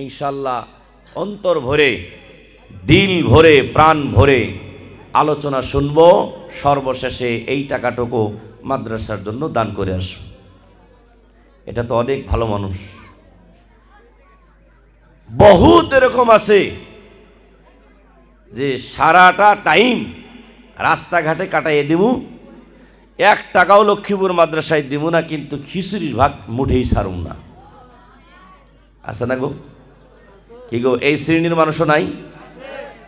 ইনশাল্লাহ অন্তর ভরে, দিল ভরে, প্রাণ ভরে আলোচনা শুনব। সর্বশেষে এই টাকাটুকু মাদ্রাসার জন্য দান করে আসব। এটা তো অনেক ভালো মানুষ। বহুত এরকম আছে যে সারাটা টাইম রাস্তাঘাটে কাটাইয়ে দিব, 1 টাকাও লক্ষ্মীপুর মাদ্রাসায় দিব না, কিন্তু খিচুড়ির ভাগ মুঠেই ছাড়ুম না। আছে না গো? কি গো, এই শ্রেণীর মানুষও নাই?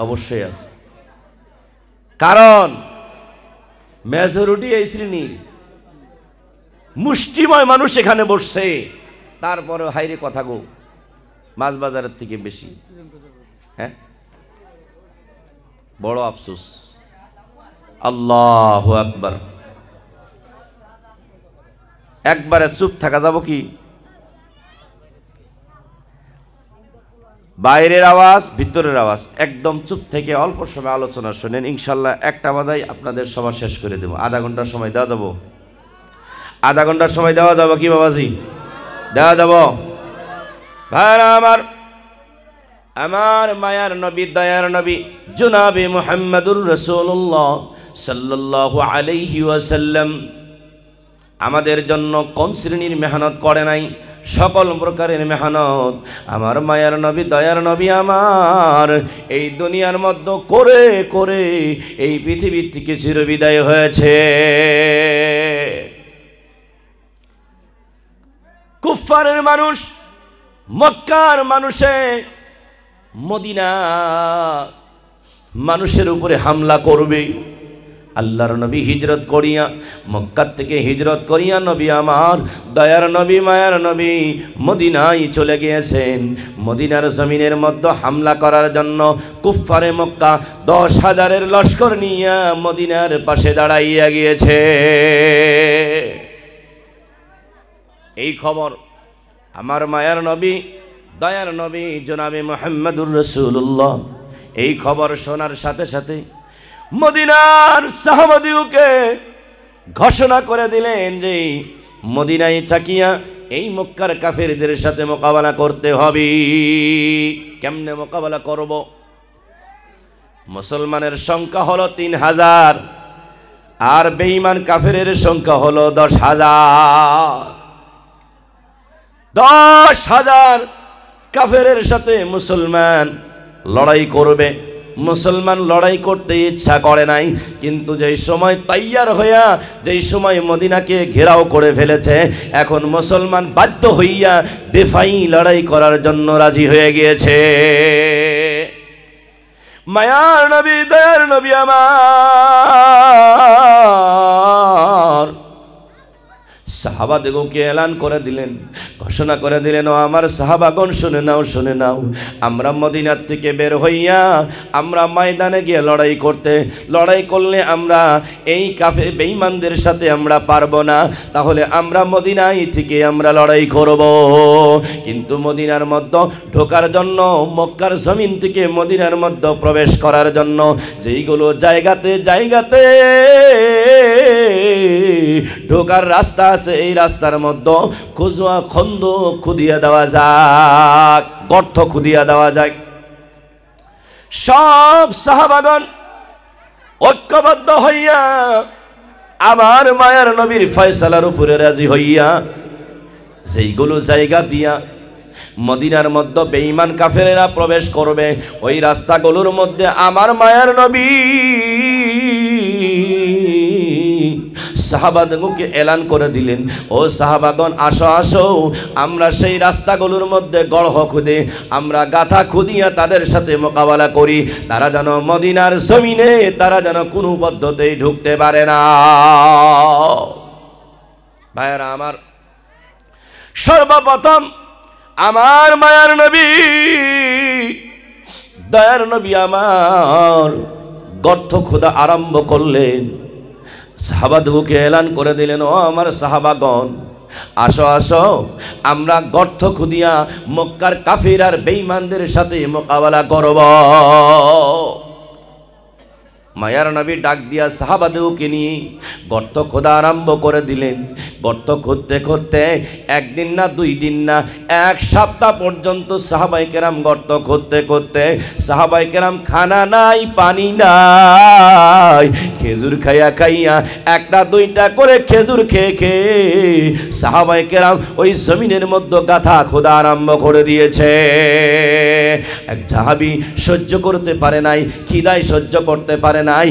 অবশ্যই আছে। কারণ মেজরিটি এই শ্রেণীর, মুষ্টিময় মানুষ এখানে বসছে, তারপরে হাইরে কথা গো, মাছ বাজারের থেকে বেশি। হ্যাঁ, বড় আফসোস। আল্লাহু আকবার। একবারে চুপ থাকা যাব কি? বাইরের আওয়াজ, ভিতরের আওয়াজ, একদম চুপ থেকে অল্প সময় আলোচনা শুনেন। ইনশাল্লাহ 1টা বাজায় আপনাদের সভা শেষ করে দেব। আধা ঘন্টার সময় দেওয়া যাব? আধা ঘন্টার সময় দেওয়া যাব কি বাবাজি? দেওয়া যাব? ভাইরা আমার, আমার মায়ার নবী দয়ার নবী জনাবে মুহাম্মদুর রাসূলুল্লাহ সাল্লাল্লাহু আলাইহি ওয়াসাল্লাম আমাদের জন্য কোন শ্রেণীর মেহনত করে নাই? সকল প্রকারের মেহনত আমার মায়ার নবী দয়ার নবী আমার এই দুনিয়ার মধ্যে করে করে এই পৃথিবীর থেকে চিরবিদায় হয়েছে। কুফফারের মানুষ, মক্কার মানুষে মদিনা মানুষের উপরে হামলা করবে। আল্লাহর নবী হিজরত করিয়া মক্কা থেকে হিজরত করিয়া নবী আমার দয়ার নবী মায়ার নবী মদিনায় চলে গিয়েছেন। মদিনার জমিনের মধ্যে হামলা করার জন্য কুফফারে মক্কা 10,000-এর লস্কর নিয়ে মদিনার পাশে দাঁড়াইয়া গিয়েছে। এই খবর আমার মায়ার নবী দয়ার নবী জনাবে মুহাম্মদুর রাসূলুল্লাহ এই খবর শোনার সাথে সাথে মদিনার সাহাবাদিওকে ঘোষণা করে দিলেন যে মদিনায় থাকিয়া এই মক্কার কাফেরদের সাথে মোকাবেলা করতে হবে। কেমনে মোকাবেলা করব? মুসলমানের সংখ্যা হলো 3,000 আর বেঈমান কাফেরের সংখ্যা হলো 10,000। 10,000 কাফেরের সাথে মুসলমান লড়াই করবে। মুসলমান লড়াই করতে ইচ্ছা করে নাই, কিন্তু যেই সময় তৈয়ার হইয়া যেই সময় মদিনাকে ঘেরাও করে ফেলেছে, এখন মুসলমান বাধ্য হইয়া বেফাই লড়াই করার জন্য রাজি হয়ে গিয়েছে। মায়ার নবী দয়ার নবী আমার সাহাবাদেরকে এলান করে দিলেন, ঘোষণা করে দিলেন, ও আমার সাহাবাগণ শুনে নাও, শুনে নাও, আমরা মদিনার থেকে বের হইয়া আমরা ময়দানে গিয়ে লড়াই করলে আমরা এই কাফের বেঈমানদের সাথে আমরা পারবো না, তাহলে আমরা মদিনায় থেকে আমরা লড়াই করব। কিন্তু মদিনার মধ্যে ঢোকার জন্য, মক্কার জমিন থেকে মদিনার মধ্যে প্রবেশ করার জন্য যেইগুলো জায়গাতে ঢোকার রাস্তা আছে, এই রাস্তার মধ্যে খন্দ খুদিয়া দেওয়া যাক, গর্ত খুদিয়া দেওয়া যাক। সব সাহাবাগণ ঐক্যবদ্ধ হইয়া আমার মায়ার নবীর ফয়সালার উপরে রাজি হইয়া যেইগুলো জায়গা দিয়া মদিনার মধ্যে বেঈমান কাফেরেরা প্রবেশ করবে, ওই রাস্তাগুলোর মধ্যে আমার মায়ার নবী সাহাবাদেরকে এলান করে দিলেন, ও সাহাবাগণ আসো আসো, আমরা সেই রাস্তাগুলোর মধ্যে গড়হ খুদে আমরা গাথা খুদিয়া তাদের সাথে মোকাবেলা করি, তারা যেন মদিনার জমিনে তারা যেন কোনো পদ্ধতিতে ঢুকতে পারে না। ভাইয়েরা আমার, সর্বপ্রথম আমার মায়ার নবী দয়ার নবী আমার গর্ত খোদা আরম্ভ করলেন। সাহাবাদেরকে এলান করে দিলেন, ও আমার সাহাবাগণ আসো আসো, আমরা গর্ত খুদিয়া মক্কার কাফির আর বেঈমানদের সাথে মোকাবেলা করব। মায়ার নবী ডাক দিয়া সাহাবাদেরকে নিয়ে গর্ত খোদা আরম্ভ করে দিলেন। গর্ত খুঁজতে খুঁজতে একদিন না, 2 দিন না, 1 সপ্তাহ পর্যন্ত সাহাবায়ে কেরাম গর্ত খুঁজতে খুঁজতে, সাহাবায়ে কেরাম খানা নাই, পানি নাই, খেজুর খাইয়া খাইয়া 1টা 2টা করে খেজুর খেয়ে খেয়ে সাহাবায়ে কেরাম ওই জমিনের মধ্যে গাথা খোদা আরম্ভ করে দিয়েছে। এক সাহাবী সহ্য করতে পারে নাই, খিদায় সহ্য করতে পারে নাই,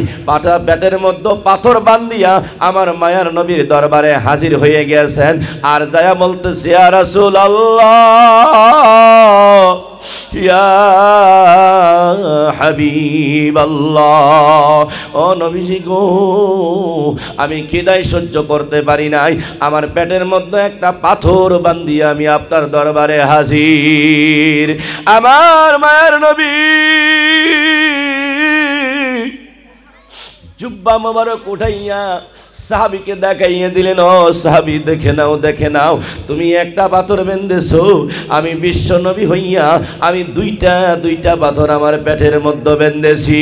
পেটের মধ্যে পাথর বান্ধিয়া আমার মায়ার নবীর দরবারে হাজির হয়ে গেছেন। আর যায়া বলতেছে, ইয়া রাসূলুল্লাহ, ইয়া হাবিবাল্লাহ, ও নবীজি গো, আমি খিদায় সহ্য করতে পারি নাই, আমার পেটের মধ্যে একটা পাথর বান্ধিয়া আমি আপনার দরবারে হাজির। আমার মায়ের নবী জুব্বা মোবারক উঠাইয়া সাহাবীকে দেখাইয়া দিলেন, ও সাহাবী দেখে নাও, দেখে নাও, তুমি একটা পাথর বেঁধেছো, আমি বিশ্ব নবী হইয়া আমি দুইটা পাথর আমার পেটের মধ্যে বেঁধেছি।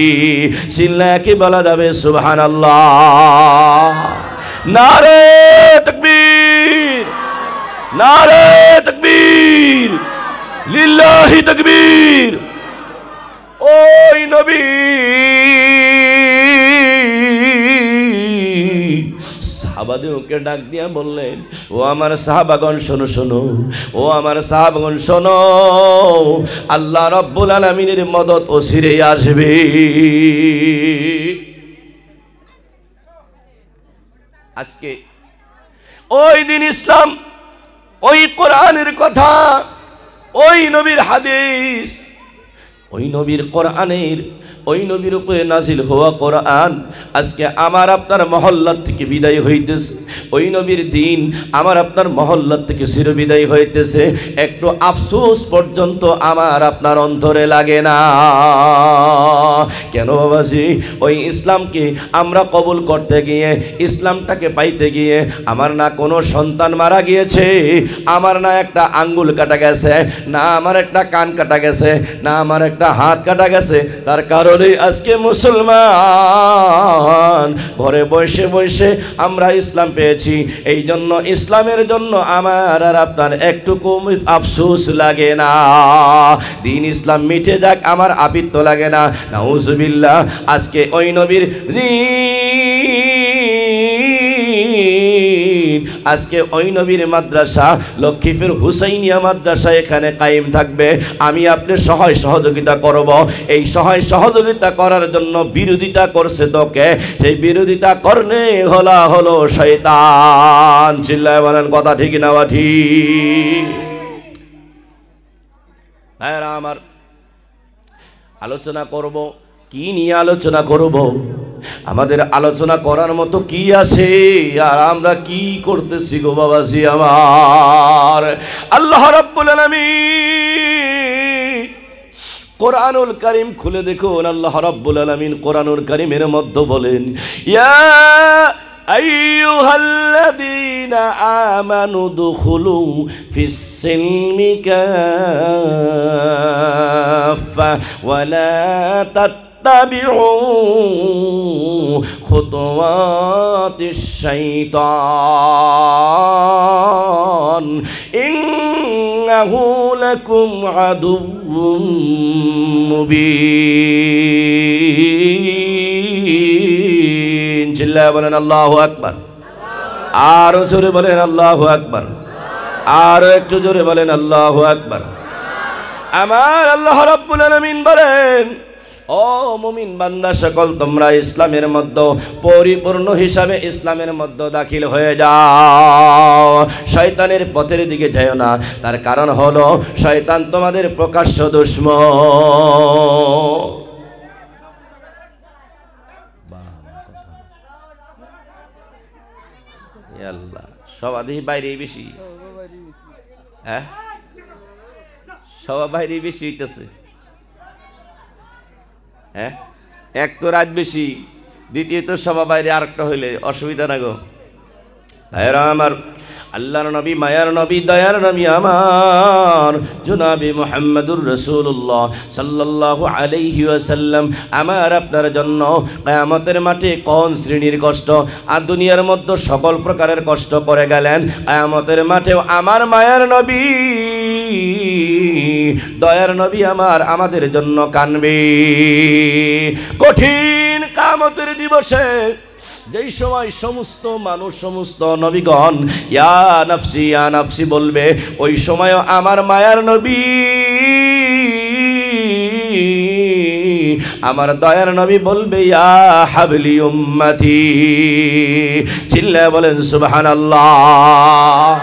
চিল্লায়া কি বলা যাবে সুবহানাল্লাহ? নারে তাকবীর, নারে তাকবীর, লিল্লাহি তাকবীর, ওই নবী সাহাবাদেরকে ডাক দিয়া বললেন, ও আমার সাহাবাগণ শোনো শোনো, ও আমার সাহাবাগণ শোনো, আল্লাহ রাব্বুল আলামিনের মদদ অচিরেই আসবে। আজকে ওই দিন ইসলাম, ওই কোরআনের কথা, ওই নবীর হাদিস, ওই নবীর কোরআনের, ওই নবীর উপরে নাজিল হওয়া কোরআন আজকে আমার আপনার মহল্লা থেকে বিদায় হইতেছে। ওই নবীর দিন আমার আপনার মহল্লা থেকে চিরবিদায় হইতেছে। একটু আফসোস পর্যন্ত আমার আপনার অন্তরে লাগে না। কেন বাবাজি? ওই ইসলামকে আমরা কবুল করতে গিয়ে, ইসলামটাকে পাইতে গিয়ে আমার না কোনো সন্তান মারা গিয়েছে, আমার না একটা আঙ্গুল কাটা গেছে, না আমার একটা কান কাটা গেছে, না আমার একটা হাত কাটা গেছে। তার কারণে আজকে মুসলমান ঘরে বসে বসে আমরা ইসলাম পেয়েছি। এই জন্য ইসলামের জন্য আমার আর আপনার একটুকু আফসোস লাগে না। দিন ইসলাম মিটে যাক, আমার আপিত্ত লাগে না। নাউজুবিল্লাহ। আজকে ওই নবীর আজকে ওই নবীর মাদ্রাসা, লক্ষ্মীপুর হুসাইনিয়া মাদ্রাসা এখানে কায়েম থাকবে। আমি আপনি সহায় সহযোগিতা করব। এই সহায় সহযোগিতা করার জন্য বিরোধিতা করছে তোকে, সেই বিরোধিতা করনে হলো শয়তান। চিল্লায় বলেন কথা ঠিক না ঠিক? ভাইরা আমার, আলোচনা করব। কি নিয়ে আলোচনা করব? আমাদের আলোচনা করার মতো কি আছে? আর আমরা কি করতেছি গো বাবাজি আমার? আল্লাহ রাব্বুল আলামিন কোরআনুল কারীম খুলে দেখুন। আল্লাহ রাব্বুল আলামিন কোরআনুল কারীমের মধ্যে বলেন, ইয়া আইয়ুহাল্লাযীনা আমানু দুখুলু ফিস-সিলমি কাফা ওয়া লা اتبعوا خطوات الشيطان إنه لكم عدو مبين। চিল্লায় বলেন আল্লাহু আকবার। আরো জোরে বলেন আল্লাহু আকবার। আরো একটু জোরে বলেন আল্লাহু আকবার। আমার আল্লাহ রাব্বুল আলামিন বলেন, ও মুমিন বান্দা সকল, তোমরা ইসলামের মধ্যে পরিপূর্ণ হিসাবে ইসলামের মধ্যে দাখিল হয়ে যাও। শয়তানের পথের দিকে যাও না। তার কারণ হলো শয়তান তোমাদের প্রকাশ্য দুশমন। আল্লাহ, সব আদি বাইরে বেশি, হ্যাঁ সব বাইরে বেশি হইতেছে। হ্যাঁ, এক তো রাত বেশি, দ্বিতীয়ত সভা বাইরে আরেকটা হইলে অসুবিধা না গো। ভাইরা আমার, আল্লাহর নবী, মায়ার নবী, দয়ার নবী আমার জনাবে মুহাম্মদুর রাসূলুল্লাহ সাল্লাল্লাহু আলাইহি ওয়াসাল্লাম আমার আপনার জন্য কিয়ামতের মাঠে কোন শ্রেণীর কষ্ট আর দুনিয়ার মধ্যে সকল প্রকারের কষ্ট করে গেলেন, কিয়ামতের মাঠেও আমার মায়ার নবী, দয়ার নবী আমার আমাদের জন্য কানবে। কঠিন কিয়ামতের দিবসে যেই সময় সমস্ত মানুষ, সমস্ত নবীগণ ইয়া নাফসি বলবে, ওই সময়ও আমার মায়ার নবী, আমার দয়ার নবী বলবে, ইয়া হাবলি উম্মতি। চিল্লায় বলেন সুবহানাল্লাহ।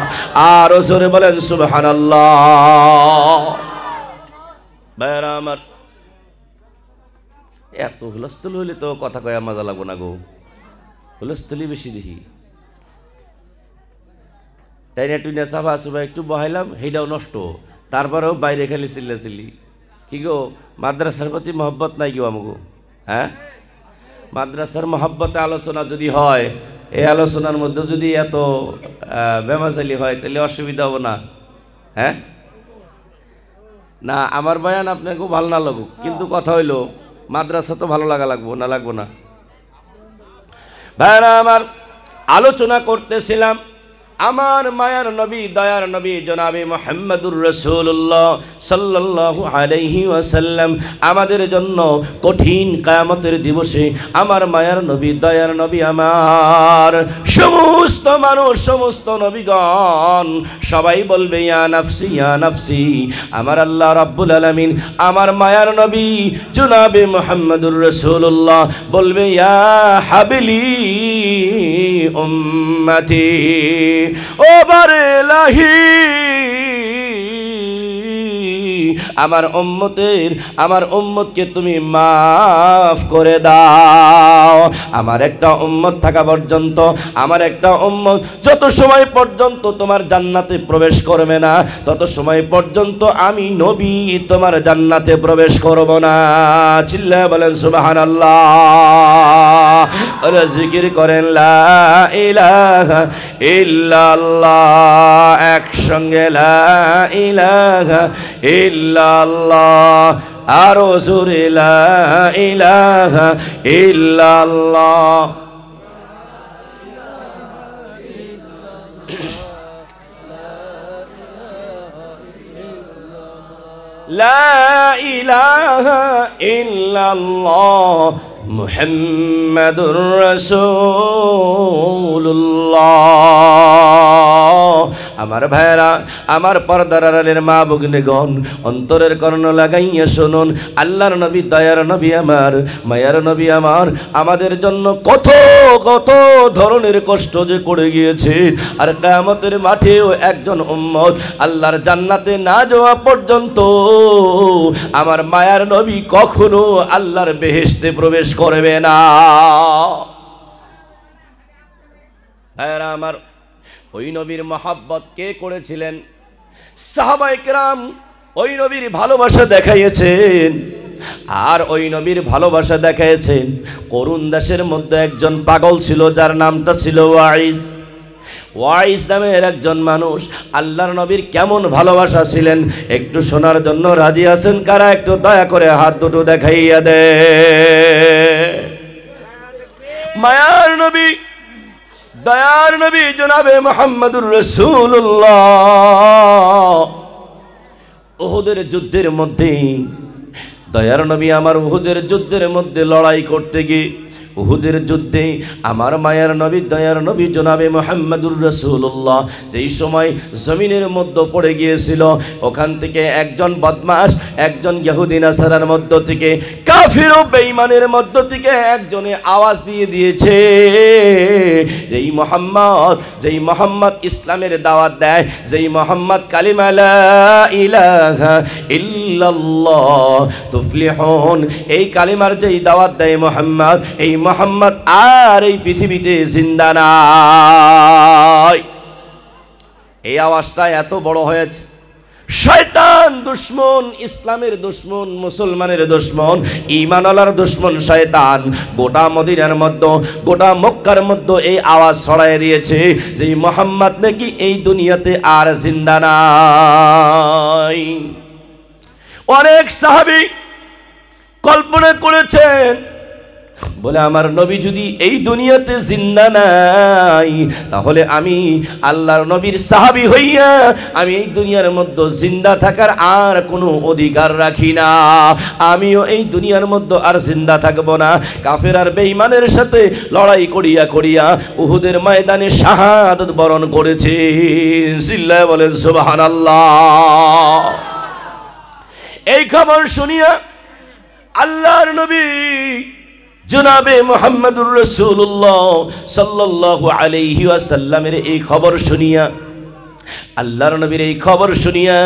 আর জোরে বলেন সুবহানাল্লাহ। ভাইরা আমার, এত হুলস্থুল হইলে তো কথা কয়া মজা লাগবো না গো। হুলস্থুলি বেশি দেখি, তাই না? টুইনা চাপা চুপা একটু বহাইলাম, সেইটাও নষ্ট। তারপরেও বাইরে খালি চিল্লাচিল্লি। কি গো, মাদ্রাসার প্রতি মহব্বত নাই কেউ আমাকে? হ্যাঁ, মাদ্রাসার মহব্বতে আলোচনা যদি হয়, এই আলোচনার মধ্যে যদি এত বেমাজালি হয়, তাহলে অসুবিধা হবো না? হ্যাঁ না, আমার বয়ান আপনাকে ভালো না লাগুক, কিন্তু কথা হইলো মাদ্রাসা তো ভালো লাগবো না? ভাইরা আমার, আলোচনা করতেছিলাম আমার মায়ার নবী দয়ার নবী জনাবে মুহাম্মদুর রাসূলুল্লাহ সাল্লাল্লাহু আলাইহি ওয়াসাল্লাম আমাদের জন্য কঠিন কিয়ামতের দিবসে আমার মায়ার নবী দয়ার নবী আমার সমস্ত মানুষ সমস্ত নবীগণ সবাই বলবে ইয়া নাফসি আমার আল্লাহ রাব্বুল আলামিন আমার মায়ার নবী জনাবে মুহাম্মদুর রাসূলুল্লাহ বলবে ইয়া হাবিলি উম্মতি ও বারেলাহি আমার উম্মতকে তুমি মাফ করে দাও। আমার একটা উম্মত থাকা পর্যন্ত আমার একটা উম্মত যত সময় পর্যন্ত তোমার জান্নাতে প্রবেশ করবে না তত সময় পর্যন্ত আমি নবী তোমার জান্নাতে প্রবেশ করব না। চিল্লায়ে বলেন সুবহানাল্লাহ। জিকির করেন লা ইলাহা ইল্লাল্লাহ একসঙ্গে লা ইলাহা ইল্লাল্লাহ আরো জোরে লা ইলাহা ইল্লাল্লাহ। লা ইলাহা ইল্লাল্লাহ মুহাম্মাদুর রাসূলুল্লাহ। আমার ভাইরা আমার পর্দার আড়ালের মা ভগ্নীগণ অন্তরের কর্ণ লাগাইয়া শুনুন আল্লাহর নবী দয়ার নবী আমার মায়ার নবী আমার আমাদের জন্য কত কত ধরনের কষ্ট যে করে গিয়েছেন। আর কিয়ামতের মাঠেও একজন উম্মত আল্লাহর জান্নাতে না যাওয়া পর্যন্ত আমার মায়ার নবী কখনো আল্লাহর বেহেশতে প্রবেশ করবে না। ভাইরা আমার ওই নবীর মহব্বত কে করেছিলেন? সাহাবায়ে কেরাম ওই নবীর ভালোবাসা দেখাইয়েছেন। আর ওই নবীর ভালোবাসা দেখাইয়েছেন করুণ দেশের মধ্যে একজন পাগল ছিল যার নামটা ছিল ওয়াইস নামের একজন মানুষ। আল্লাহর নবীর কেমন ভালোবাসা ছিলেন একটু শোনার জন্য রাজি আছেন কারা? একটু দয়া করে হাত দুটো দেখাইয়া দে। মায়ার নবী দয়ার নবী জনাবে মুহাম্মদুর রাসূলুল্লাহ উহুদের যুদ্ধের মধ্যে দয়ার নবী আমার উহুদের যুদ্ধের মধ্যে লড়াই করতে গিয়ে উহুদের যুদ্ধে আমার মায়ার নবী দয়ার নবী জনাবে মুহাম্মদুর রাসূলুল্লাহ যেই সময় জমিনের মধ্যে পড়ে গিয়েছিল ওখান থেকে একজন বদমাশ একজন ইহুদি নাসারার মধ্য থেকে কাফির ও বেঈমানের মধ্য থেকে একজনে আওয়াজ দিয়ে দিয়েছে যেই মোহাম্মদ ইসলামের দাওয়াত দেয় যেই মোহাম্মদ কালিমা লা ইলাহা ইল্লাল্লাহ তুফলিহুন এই কালিমার যেই দাওয়াত দেয় মোহাম্মদ এই মোহাম্মদ আর এই পৃথিবীতে জিন্দা নাই। এই আওয়াজটা এত বড় হয়েছে শয়তান দুশ্মন ইসলামের দুশ্মন মুসলমানের দুশ্মন ঈমানওয়ালার দুশ্মন শয়তান গোটা মদিনার মধ্যে গোটা মক্কার মধ্যে এই আওয়াজ ছড়ায় দিয়েছে যে মোহাম্মদ নাকি এই দুনিয়াতে আর জিন্দা নাই। অনেক সাহাবী কল্পনা করেছেন বলে আমার নবী যদি এই দুনিয়াতে জিন্দা নাই তাহলে আমি আল্লাহর নবীর সাহাবী হইয়া আমি এই দুনিয়ার মধ্যে জিন্দা থাকার আর কোনো অধিকার রাখি না। আমিও এই দুনিয়ার মধ্যে আর জিন্দা থাকবো না। কাফের আর বেঈমানের সাথে লড়াই করিয়া করিয়া উহুদের ময়দানে শাহাদাত বরণ করেছে। চিল্লায়ে বলেন সুবহানাল্লাহ। এই খবর শুনিয়া আল্লাহর নবী জনাবে মুহাম্মদুর রাসূলুল্লাহ সাল্লাল্লাহু আলাইহি ওয়াসাল্লামের এই খবর শুনিয়া আল্লাহর নবীর এই খবর শুনিয়া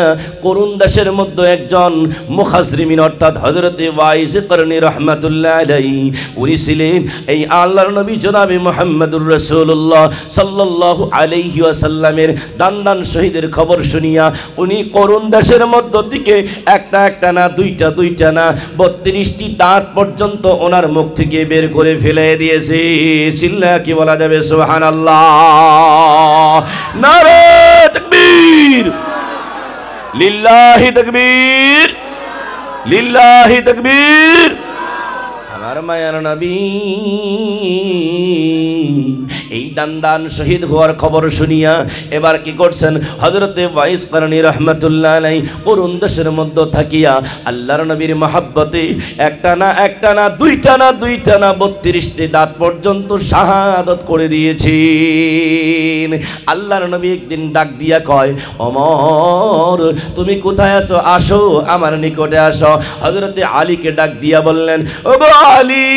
করুণ দেশের মধ্যে একজন মুখাজরিমিন অর্থাৎ হযরতে ওয়াইস করনী রাহমাতুল্লাহ আলাইহি উনি ছিলেন এই আল্লাহর নবী জনাবে মুহাম্মদুর রাসূলুল্লাহ সাল্লাল্লাহু আলাইহি ওয়াসাল্লামের দান শহীদের খবর শুনিয়া উনি করুণ দেশের মধ্য থেকে একটা না দুইটা না 32টি দাঁত পর্যন্ত ওনার মুখ থেকে বের করে ফেলে দিয়েছে। চিল্লা কি বলা যাবে সুবহানাল্লাহ। নারে তাকবীর লিল্লাহি তাকবীর লিল্লাহি তাকবীর। আমার মায়ার নবী এই দান শহীদ হওয়ার খবর শুনিয়া এবার কি করছেন হযরতে ওয়াইস করণী রাহমাতুল্লাহ আলাইহি করুণ দেশের মধ্যে থাকিয়া আল্লাহর নবীর মহব্বতে একটা না দুইটা না 32টি দাঁত পর্যন্ত শাহাদাত করে দিয়েছেন। আল্লাহর নবী একদিন ডাক দিয়া কয়, ওমর তুমি কোথায় আছো? আসো আমার নিকটে আসো। হযরতে আলীকে ডাক দিয়া বললেন, ওগো আলী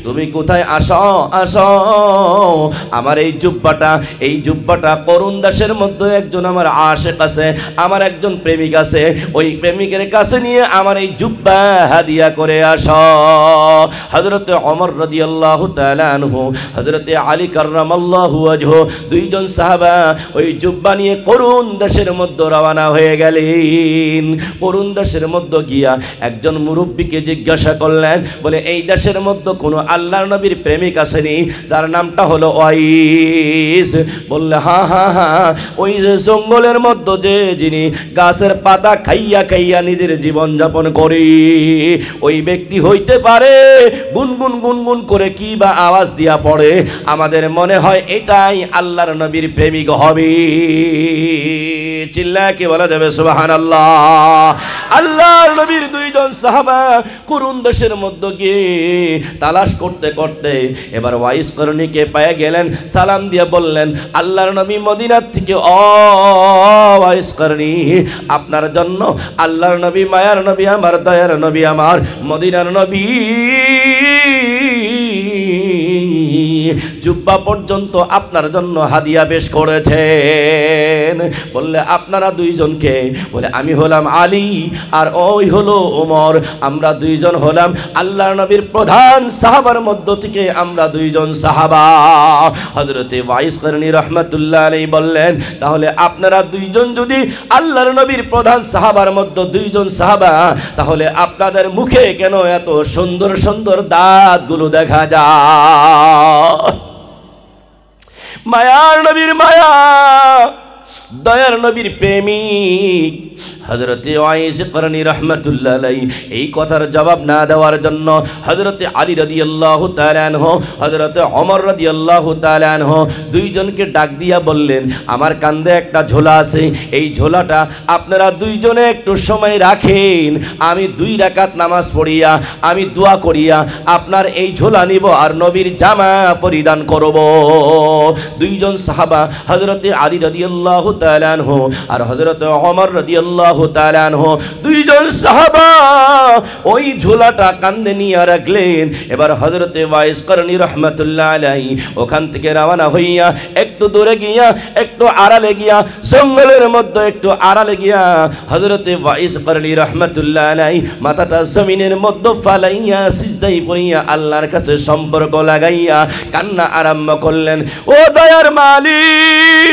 তুমি কোথায়? আসো আসো। আমার এই জুব্বাটা করুণ দাসের মধ্যে একজন আমার আশিক আছে, আমার একজন প্রেমিক আছে, ওই প্রেমিকের কাছে নিয়ে আমার এই জুব্বা হাদিয়া করে আসো। হযরতে ওমর রাদিয়াল্লাহু তাআলা আনহু, হযরতে আলী কাররামাল্লাহু ওয়াজহু দুইজন সাহাবা ওই জুব্বা নিয়ে করুণ দাসের মধ্যে রওনা হয়ে গেলেন। করুণ দাসের মধ্যে গিয়া একজন মুরব্বীকে জিজ্ঞাসা করলেন, বলে এই দেশের মধ্যে কোনো আল্লাহর নবীর প্রেমিক আসেনি যার নামটা হলো ওয়াইস? বললে হ্যাঁ হ্যাঁ হ্যাঁ, ওই যে জঙ্গলের মধ্যে যে যিনি গাছের পাতা খাইয়া খাইয়া নিজের জীবন যাপন করে ওই ব্যক্তি হইতে পারে। গুনগুন গুনগুন করে কি বা আওয়াজ দিয়া পড়ে, আমাদের মনে হয় এটাই আল্লাহর নবীর প্রেমিক হবে। চিল্লায় কি বলা যাবে সুবহানাল্লাহ? আল্লাহর নবীর দুইজন সাহাবা করুণ দেশের মধ্যে গিয়ে তালাশ করতে করতে এবার ওয়াইস করণীকে পেয়ে গেলেন। সালাম দিয়ে বললেন, আল্লাহর নবী মদিনার থেকে, ও ওয়াইস করণী আপনার জন্য আল্লাহর নবী, মায়ার নবী, আমার দয়ার নবী, আমার মদিনার নবী জুব্বা পর্যন্ত আপনার জন্য হাদিয়া পেশ করেছেন। বললে আপনারা দুইজনকে? বলে আমি হলাম আলী আর ওই হলো ওমর, আমরা দুইজন হলাম আল্লাহর নবীর প্রধান সাহাবার মধ্য থেকে আমরা দুইজন সাহাবা। হযরতে ওয়াইস করণী রাহমাতুল্লাহ আলাইহি বললেন, তাহলে আপনারা দুইজন যদি আল্লাহর নবীর প্রধান সাহাবার মধ্যে দুইজন সাহাবা, তাহলে আপনাদের মুখে কেন এত সুন্দর সুন্দর দাঁতগুলো দেখা যায়? মায়ার নবীর মায়া, দয়ার নবীর প্রেমিক হযরতে ওয়াইস করণী রাহমাতুল্লাহ আলাইহি এই কথার জবাব না দেওয়ার জন্য হযরতে আলী রাদিয়াল্লাহু তাআলা আনহু, হযরতে ওমর রাদিয়াল্লাহু তাআলা আনহু দুইজনকে ডাক দিয়া বললেন, আমার কাঁধে একটা ঝোলা আছে, এই ঝোলাটা আপনারা দুইজনে একটু সময় রাখেন, আমি 2 রাকাত নামাজ পড়িয়া আমি দোয়া করিয়া আপনার এই ঝোলা নিব আর নবীর জামা পরিধান করব। দুইজন সাহাবা হযরতে আলী রাদিয়াল্লাহু তাআলা আনহু আর হযরতে ওমর রাদিয়াল্লাহু তাআলা আনহু দুইজন সাহাবা ওই ঝোলাটা কাঁধে নিয়ে রাখলেন। এবার হযরতে ওয়াইস করণী রাহমাতুল্লাহ আলাইহি ওখান থেকে রওনা হইয়া একটু দূরে গিয়া একটু আড়ালে গিয়া জঙ্গলের মধ্যে একটু আড়ালে গিয়া হযরতে ওয়াইস করণী রাহমাতুল্লাহ আলাইহি মাথাটা জমিনের মধ্যে ফালাইয়া সিজদায় পড়িয়া আল্লাহর কাছে সম্পর্ক লাগাইয়া কান্না আরম্ভ করলেন, ও দয়ার মালিক,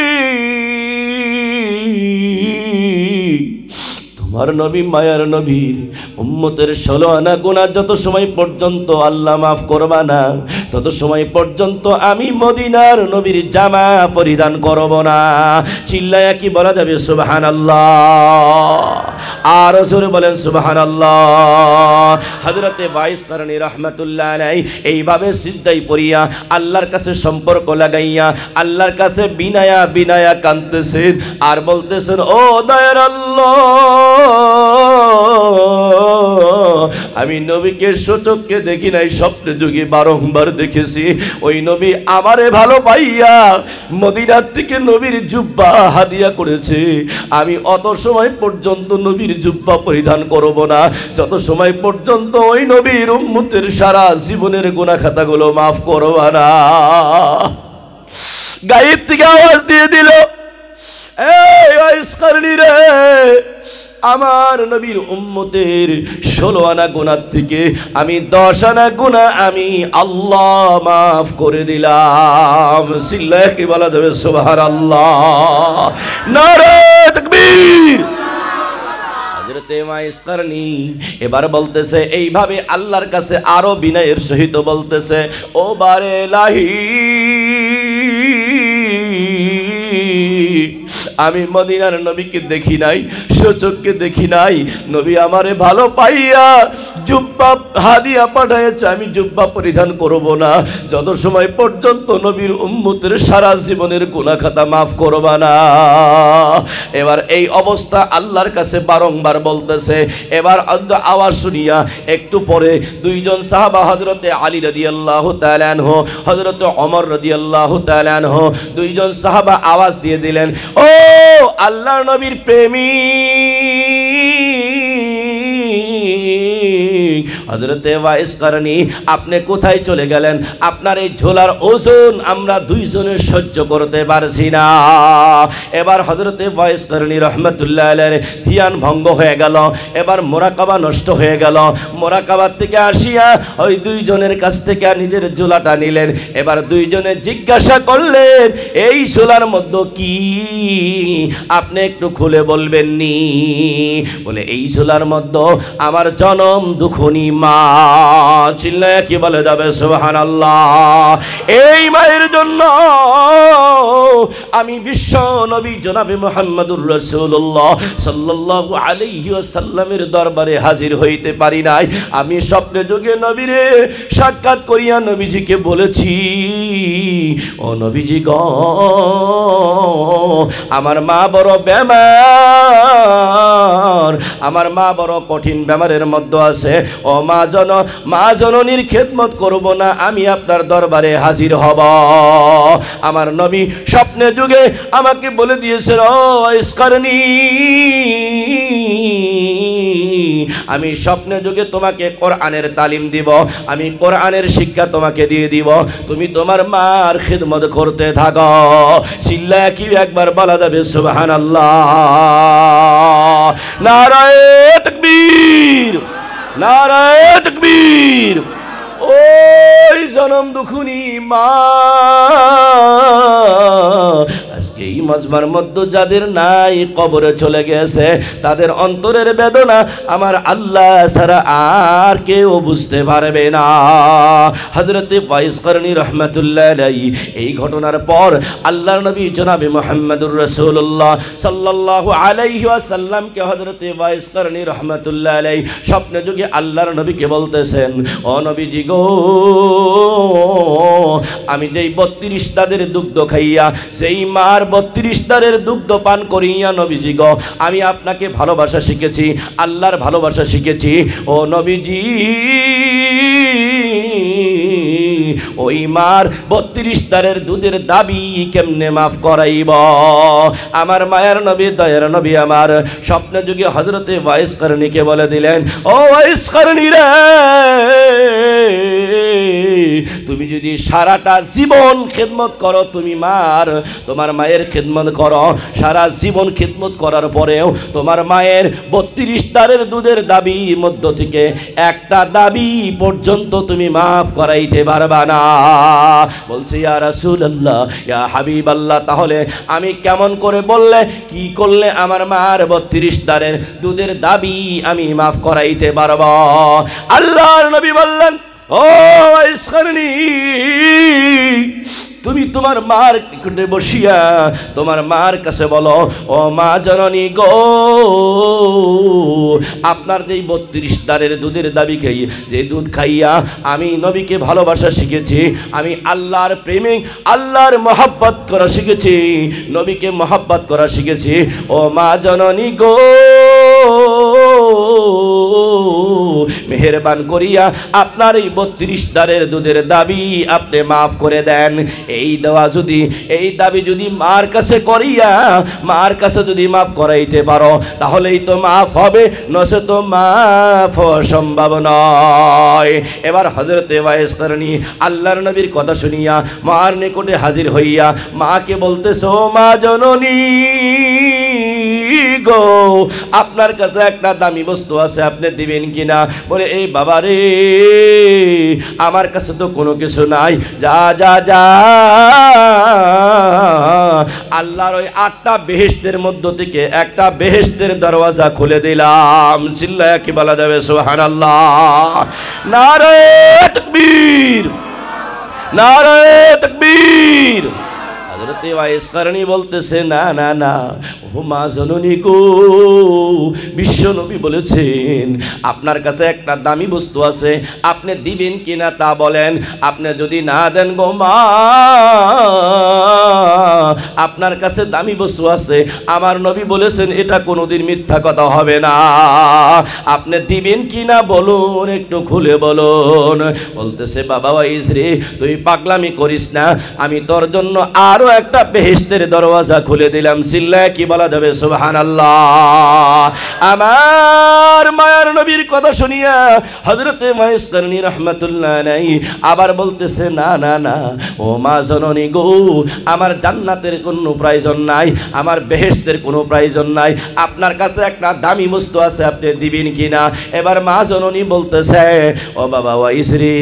তোমার নবী মায়ার নবীর উম্মতের 16 আনা গুনাহ যত সময় পর্যন্ত আল্লাহ মাফ করবা না, তত সময় পর্যন্ত আমি মদিনার নবীর জামা পরিধান করব না। চিল্লায়া কি বলা যাবে সুবহানাল্লাহ? আর জোরে বলেন সুবহানাল্লাহ। হযরতে ওয়াইস করণী রাহমাতুল্লাহ আলাইহি এইভাবে সিজদায় পড়িয়া আল্লাহর কাছে সম্পর্ক লাগাইয়া আল্লাহর কাছে বিনায়া বিনায়া কাঁদতেছেন আর বলতেছেন, ও দয়ার আল্লাহ, আমি নবীকে সচক্ষে দেখি নাই, স্বপ্নে যুগে বারংবার দেখেছি। ওই নবী আমারে ভালো পাইয়া মদিনার থেকে নবীর জুব্বা হাদিয়া করেছে। আমি অত সময় পর্যন্ত নবীর জুব্বা পরিধান করব না যত সময় পর্যন্ত ওই নবীর উম্মতের সারা জীবনের গুনাহ খাতাগুলো মাফ করবা না। গায়েব থেকে আওয়াজ দিয়ে দিল, এই ওয়াইস করণী রে, আমার নবীর উম্মতের 16 আনা গুনাহ থেকে আমি 10 আনা গুনাহ আমি আল্লাহ মাফ করে দিলাম। চিল্লায়ে কি বলা যাবে সুবহানাল্লাহ? নারে তাকবীর। হযরতে ওয়াইস করণী এবার বলতেছে এইভাবে আল্লাহর কাছে আরো বিনয়ের সহিত বলতেছে, ও বারে লাহি, আমি মদিনার নবীকে দেখি নাই, সচক্ষে দেখি নাই। নবী আমারে ভালো পাইয়া জুব্বা হাদিয়া পাঠাইছে, আমি জুব্বা পরিধান করব না যত সময় পর্যন্ত নবীর উম্মতের সারা জীবনের গুনাহ খাতা মাফ করবা না। এবার এই অবস্থা আল্লাহর কাছে বারংবার বলতেছে। এবার আওয়াজ শুনিয়া একটু পরে দুইজন সাহাবা, হযরতে আলী রাদিয়াল্লাহু তাআলা আনহু, হযরতে ওমর রাদিয়াল্লাহু তাআলা আনহু, দুইজন সাহাবা আওয়াজ দিয়ে দিলেন, ও আল্লাহর নবীর প্রেমিক হযরতে ওয়াইস করনী, আপনি কোথায় চলে গেলেন? আপনার এই ঝোলার ওজন আমরা দুইজনে সহ্য করতে পারছি না। এবার হযরতে ওয়াইস করনী রহমাতুল্লাহ আলাইহির ধ্যান ভঙ্গ হয়ে গেল। এবার মোরাকাবা নষ্ট হয়ে গেল। মোরাকাবার থেকে আসিয়া ওই দুইজনের কাছ থেকে নিজের ঝোলাটা নিলেন। এবার দুইজনে জিজ্ঞাসা করলেন, এই ঝোলার মধ্যে কি, আপনি একটু খুলে বলবেন নি? বলে, এই ঝোলার মধ্যে আমার জনম দুখনি মা। চিল্লায়া কি বলে যাবে সুবহানাল্লাহ। এই মায়ের জন্য আমি বিশ্ব নবী জনাবে মুহাম্মদুর রাসূলুল্লাহ সাল্লাল্লাহু আলাইহি ওয়াসাল্লামের দরবারে হাজির হইতে পারি নাই। আমি স্বপ্নে যোগে নবীরে সাক্ষাৎ করিয়া নবীজিকে বলেছি, ও নবীজি গো, আমার মা বড় বেমার, আমার মা বড় কঠিন বেমারের মধ্যে আছে। ও মা জননীর খেদমত করব না, আমি আপনার দরবারে হাজির হব। আমার নবী স্বপ্নে যুগে আমাকে বলে দিয়েছেন, ও ইসকারনি, আমি স্বপ্নে যুগে তোমাকে কোরআনের তালিম দিব, আমি কোরআনের শিক্ষা তোমাকে দিয়ে দিব, তুমি তোমার মার খেদমত করতে থাকো। চিল্লায়া কি একবার বলা যাবে সুবহানাল্লাহ। নারায়ে তাকবীর, নারায়ে তাকবীর। ওই জনম দুখুনি মা আজকে এই মজমার মধ্যে যাদের নাই, কবরে চলে গেছে, তাদের অন্তরের বেদনা আমার আল্লাহ ছাড়া আর কেউ বুঝতে পারবে না। হযরতে ওয়াইস করনী রহমাতুল্লাহ আলাইহি এই ঘটনার পর আল্লাহর নবী জনাবে মুহাম্মদুর রাসূলুল্লাহ সাল্লাল্লাহু আলাইহি ওয়াসাল্লামকে হযরতে ওয়াইস করনী রহমাতুল্লাহ আলাইহি স্বপ্নে যুগে আল্লাহর নবীকে বলতেছেন, ও নবীজি গো, আমি যেই 32 তাদের দুগ্ধ খাইয়া, সেই মার 32 তাদের দুগ্ধ পান করিয়া নবীজি গো, আমি আপনাকে ভালোবাসা শিখেছি, আল্লাহর ভালোবাসা শিখেছি। ও নবীজি, ওই মার 32 তারের দুধের দাবি কেমনে মাফ করাইব? আমার মায়ের নবী, দয়ার নবী আমার স্বপ্নে যুগে হযরতে ওয়াইস করনীকে বলে দিলেন, ও ওয়াইস করনী রে, তুমি যদি সারাটা জীবন খেদমত করো, তুমি তোমার মায়ের খেদমত করো, সারা জীবন খেদমত করার পরেও তোমার মায়ের 32 তারের দুধের দাবি মধ্য থেকে একটা দাবি পর্যন্ত তুমি মাফ করাইতে পারবা না। বলছি, ইয়া রাসূলুল্লাহ, ইয়া হাবিবাল্লাহ, তাহলে আমি কেমন করে বললে, কি করলে আমার মার 32 তারের দুধের দাবি আমি মাফ করাইতে পারবো? আল্লাহর নবী বললেন, ও ইসকারনি, তুমি তোমার মার নিকটে বসিয়া তোমার মার কাছে বলো, ও মা জননী গো, আপনার যেই 32 তারের দুধের দাবি খাই, যে দুধ খাইয়া আমি নবীকে ভালোবাসা শিখেছি, আমি আল্লাহর প্রেমিক, আল্লাহর মহব্বত করা শিখেছি, নবীকে মহব্বত করা শিখেছি। ও মা জননী গো, মেহেরবান করিয়া আপনার এই 32 তারের দুধের দাবি আপনি মাফ করে দেন। এই দাবি যদি মার কাছে করিয়া, মার কাছে যদি মাফ করাইতে পারো, তাহলেই তো মাফ হবে, নসে তো মাফ হওয়া সম্ভব নয়। এবার হযরতে ওয়াইস করনী আল্লাহর নবীর কথা শুনিয়া মার নিকটে হাজির হইয়া মাকে বলতেছে, ও মা জননী গো, আপনার কাছে একটা দামি বস্তু আছে, আপনি দিবেন কিনা? বলে, এই বাবা রে, আমার কাছে তো কোনো কিছু নাই, যা যা যা, আল্লাহর ওই 8টা বেহেশতের মধ্য থেকে একটা বেহেশতের দরওয়াজা খুলে দিলাম। চিল্লায়া কি বলা যাবে সুবহানাল্লাহ। নারে তাকবীর, নারে তাকবীর। হযরতে ওয়াইস কারণী বলতেছে, না না না, ও মা জননী গো, বিশ্ব নবী বলেছেন আপনার কাছে একটা দামি বস্তু আছে, আপনি দিবেন কিনা তা বলেন। আপনি যদি না দেন গো মা, আপনার কাছে দামি বস্তু আছে, আমার নবী বলেছেন এটা কোনোদিন মিথ্যা কথা হবে না, আপনি দিবেন কিনা বলুন, একটু খুলে বলুন। বলতেছে, বাবা ওয়াইস রে, তুই পাগলামি করিস না, আমি তোর জন্য আরো একটা বেহেশতের দরওয়াজা খুলে দিলাম। চিল্লায় কি বলা যাবে সুবহানাল্লাহ? আমার মায়ার নবীর কথা শুনিয়া হযরতে ওয়াইস কারনী রাহমাতুল্লাহ আলাইহি আবার বলতেছে, না না না, ও মা জননী গো, আমার জান্নাতের কোনো প্রয়োজন নাই, আমার বেহেশতের কোনো প্রয়োজন নাই, আপনার কাছে একটা দামি বস্তু আছে, আপনি দিবেন কিনা? এবার মা জননী বলতেছে, ও বাবা ওয়াইস রে,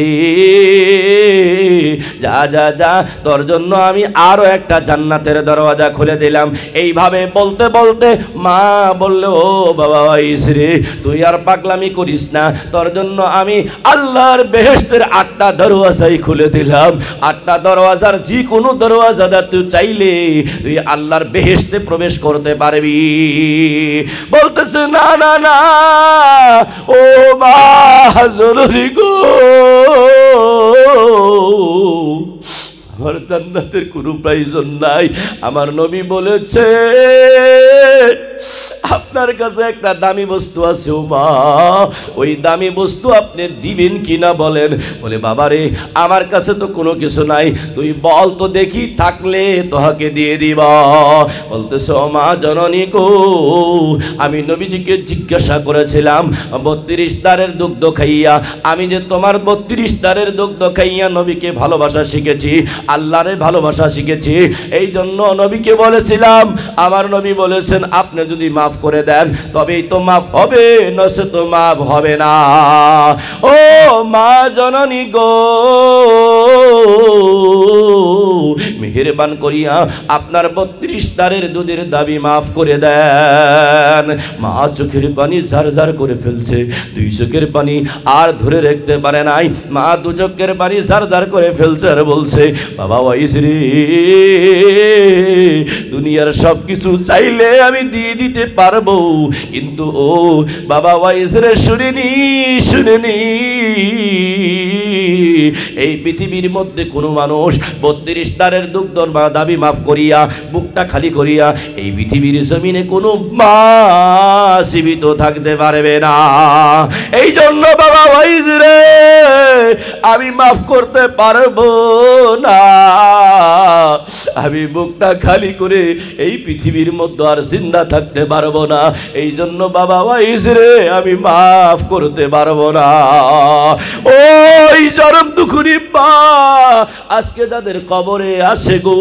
যা যা যা, তোর জন্য আমি আরো একটা জান্নাতের দরওয়াজা খুলে দিলাম। এইভাবে বলতে বলতে মা বললো, ও বাবা ওয়াইস রে, তুই আর পাগলামি করিস না, তোর জন্য আমি আল্লাহর বেহেশতের 8টা দরওয়াজাই খুলে দিলাম। 8টা দরওয়াজার যে কোনো দরওয়াজাটা তুই চাইলে তুই আল্লাহর বেহেশতে প্রবেশ করতে পারবি। বলতেছে, না না না, ও মা জরুরি গো, আমার জান্নাতের কোনো প্রয়োজন নাই, আমার নবী বলেছে আপনার কাছে একটা দামি বস্তু আছে ও মা, ওই দামি বস্তু আপনি দিবেন কিনা বলেন। বলে, বাবা রে, আমার কাছে তো কোনো কিছু নাই, তুই বল তো দেখি, থাকলে তোহাকে দিয়ে দিব। বলতেছে, ও মা জননী গো, আমি নবীজিকে জিজ্ঞাসা করেছিলাম 32 তারের দুগ্ধ খাইয়া, আমি যে তোমার 32 তারের দুগ্ধ খাইয়া নবীকে ভালোবাসা শিখেছি, আল্লাহরে ভালোবাসা শিখেছি, এই জন্য নবীকে বলেছিলাম। আমার নবী বলেছেন আপনি যদি মাফ করে দেন তবেই তো মাফ হবে, নসে তো মাফ হবে না। ও মা জননী গো, মেহেরবান করিয়া আপনার 32 তারের দুধের দাবি মাফ করে দেন। মা চোখের পানি ঝারঝার করে ফেলছে, 2 চোখের পানি আর ধরে রাখতে পারে নাই, মা 2 চোখের পানি ঝারঝার করে ফেলছে আর বলছে, বাবা ওয়াইস রে, দুনিয়ার সব কিছু চাইলে আমি দিয়ে দিতে পারবো, কিন্তু ও বাবা ওয়াইস রে, শুনিনি শুনিনি, এই পৃথিবীর মধ্যে কোনো মানুষ 32 তারের দুগ্ধ দাবি মাফ করিয়া বুকটা খালি করিয়া এই পৃথিবীর জমিনে কোনো মা জীবিত থাকতে পারবে না। এই জন্য বাবা ওয়াইস রে, আমি মাফ করতে পারবো না, আমি বুকটা খালি করে এই পৃথিবীর মধ্যে আর জিন্দা থাকতে পারবো না, এই জন্য বাবা ওয়াইস রে, আমি মাফ করতে পারবো না। ওই চরম দুখুরি মা আজকে যাদের কবরে আসে গো,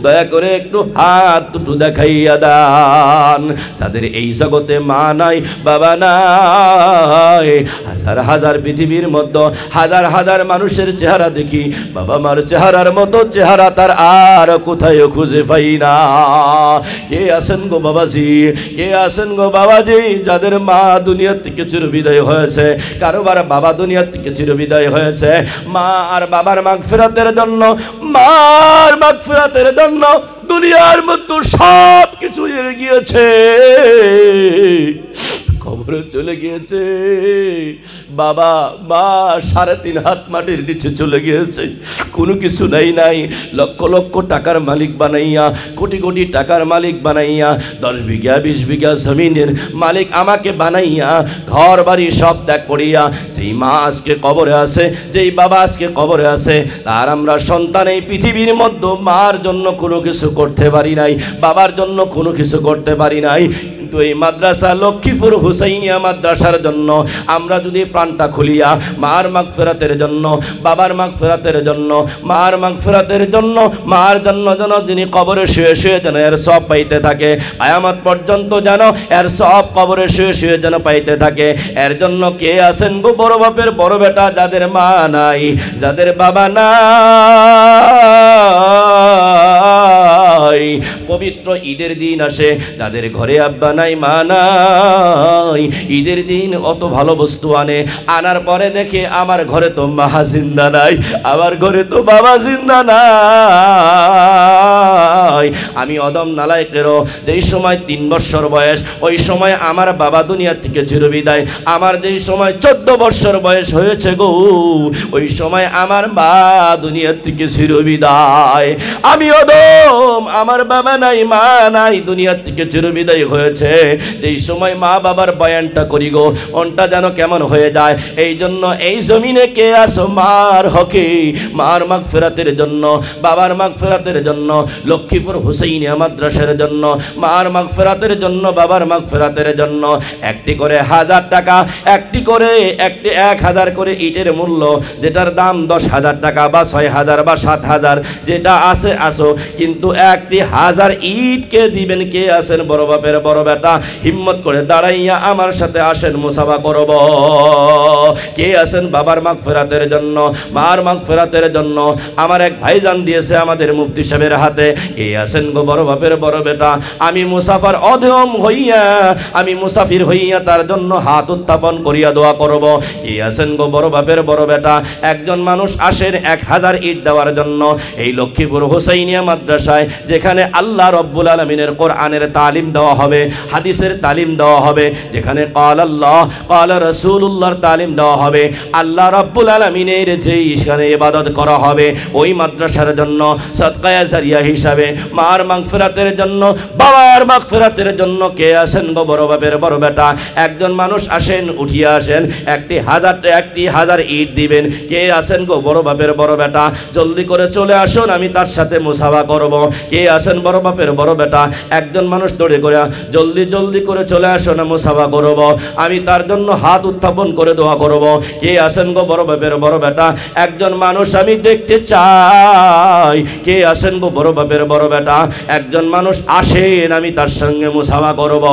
দয়া করে একটু হাত দুটো দেখাইয়া দান, যাদের এই জগতে মা নাই, বাবা নাই, হাজার হাজার পৃথিবীর মধ্যে হাজার হাজার মানুষের চেহারা দেখি, বাবা মার চেহারার মতো চেহারা তার আর কোথায় খুঁজে পাই না। কে আছেন গো বাবাজি, কে আছেন গো বাবাজি, যাদের মা দুনিয়া থেকে চিরবিদায় হয়েছে, কারোবার বাবা দুনিয়া থেকে চিরবিদায় হয়েছে, মা আর বাবার মাগফিরাতের জন্য, মার মাগফিরাতের জন্য দুনিয়ার মধ্যে সব কিছু এড়ে গিয়েছে, কবরে চলে গিয়েছে, বাবা মা 3.5 হাত মাটির নিচে চলে গিয়েছে, কোনো কিছু নাই, লক্ষ লক্ষ টাকার মালিক বানাইয়া, কোটি কোটি টাকার মালিক বানাইয়া, 10 বিঘা 20 বিঘা জমিনের মালিক আমাকে বানাইয়া, ঘর বাড়ি সব ত্যাগ করিয়া যেই মা আজকে কবরে আছে, যেই বাবা আজকে কবরে আছে, তার আমরা সন্তান এই পৃথিবীর মধ্যে মার জন্য কোনো কিছু করতে পারি নাই, বাবার জন্য কোনো কিছু করতে পারি নাই। কিন্তু এই মাদ্রাসা লক্ষ্মীপুর হুসাইনিয়া মাদ্রাসার জন্য আমরা যদি প্রাণটা খুলিয়া মার মাগফিরাতের জন্য, বাবার মাগফিরাতের জন্য, মার মাগফিরাতের জন্য, মার জন্য যেন যিনি কবরে শুয়ে শুয়ে যেন এর সব পাইতে থাকে, কিয়ামত পর্যন্ত যেন এর সব কবরে শুয়ে শুয়ে যেন পাইতে থাকে, এর জন্য কে আছেন গো বড় বাপের বড় বেটা, যাদের মা নাই, যাদের বাবা নাই, পবিত্র ঈদের দিন আসে, যাদের ঘরে আব্বা নাই, মা নাই, ঈদের দিন অত ভালো বস্তু আনে, আনার পরে দেখে আমার ঘরে তো মা জিন্দা নাই, আমার ঘরে তো বাবা জিন্দা নাই, নাই। আমি অদম নালায়েকেরও যেই সময় 3 বছর বয়স, ওই সময় আমার বাবা দুনিয়া থেকে চিরবিদায়। আমার যেই সময় 14 বছর বয়স হয়েছে গো, ওই সময় আমার মা দুনিয়া থেকে চিরবিদায়। আমি অদম, আমার বাবা নাই, মা নাই, দুনিয়া থেকে চিরবিদায় হয়েছে। এই সময় মা বাবার বয়ানটা করি গো, মনটা যেন কেমন হয়ে যায়। এই জন্য এই জমিনে কে আসো মার হকে, মার মাগফিরাতের জন্য, বাবার মাগফিরাতের জন্য, লক্ষ্মীপুর হুসাইনিয়া মাদ্রাসার জন্য, মার মাগফিরাতের জন্য, বাবার মাগফিরাতের জন্য একটি করে 1000 টাকা, একটি 1000 করে ইটের মূল্য, যেটার দাম 10,000 টাকা বা 6,000 বা 7,000, যেটা আছে আসো, কিন্তু একটি 1000 ইটকে দিবেন কে আছেন বড় বাপের বড় বেটা? হিম্মত করে দাঁড়াইয়া আমার সাথে আসেন, মুসাফা করব। কে আছেন বাবার মাগফিরাতের জন্য, মার মাগফিরাতের জন্য? আমার এক ভাইজান দিয়েছে আমাদের মুফতি সাহেবের হাতে। কে আছেন গো বড় বাপের বড় বেটা? আমি মুসাফার অধম হইয়া, আমি মুসাফির হইয়া তার জন্য হাত উত্থাপন করিয়া দোয়া করব। কে আছেন গো বড় বাপের বড় বেটা? একজন মানুষ আসেন 1000 ইট দেওয়ার জন্য এই লক্ষ্মীপুর হুসাইনিয়া মাদ্রাসায়, যেখানে আল্লাহ রব্বুল আলামিনের কোরআনের তালিম দেওয়া হবে, হাদিসের তালিম দেওয়া হবে, যেখানে ক্বাল আল্লাহ ক্বাল রাসূলুল্লাহর তালিম দেওয়া হবে, আল্লাহ রব্বুল আলামিনের যেই এখানে ইবাদত করা হবে, ওই মাদ্রাসার জন্য সদকায়ে জারিয়া হিসাবে, মার মাগফিরাতের জন্য, বাবার মাগফিরাতের জন্য কে আসেন গো বড় বাপের বড় বেটা? একজন মানুষ আসেন, উঠিয়া আসেন, একটি 1000 ইট দিবেন। কে আসেন গো বড় বাপের বড় বেটা? জলদি করে চলে আসুন, আমি তার সাথে মুসাফা করব। কে আসেন বড় বাপের বড় বেটা? একজন মানুষ দৌড়ে করে জলদি করে চলে আসুন, মুসাফা করব, আমি তার জন্য হাত উত্থাপন করে দোয়া করব। কে আসেন গো বড় বাপের বড় বেটা? একজন মানুষ আমি দেখতে চাই। কে আসেন গো বড় বাপের বড় বেটা? একজন মানুষ আসেন, আমি তার সঙ্গে মুসাফা করব।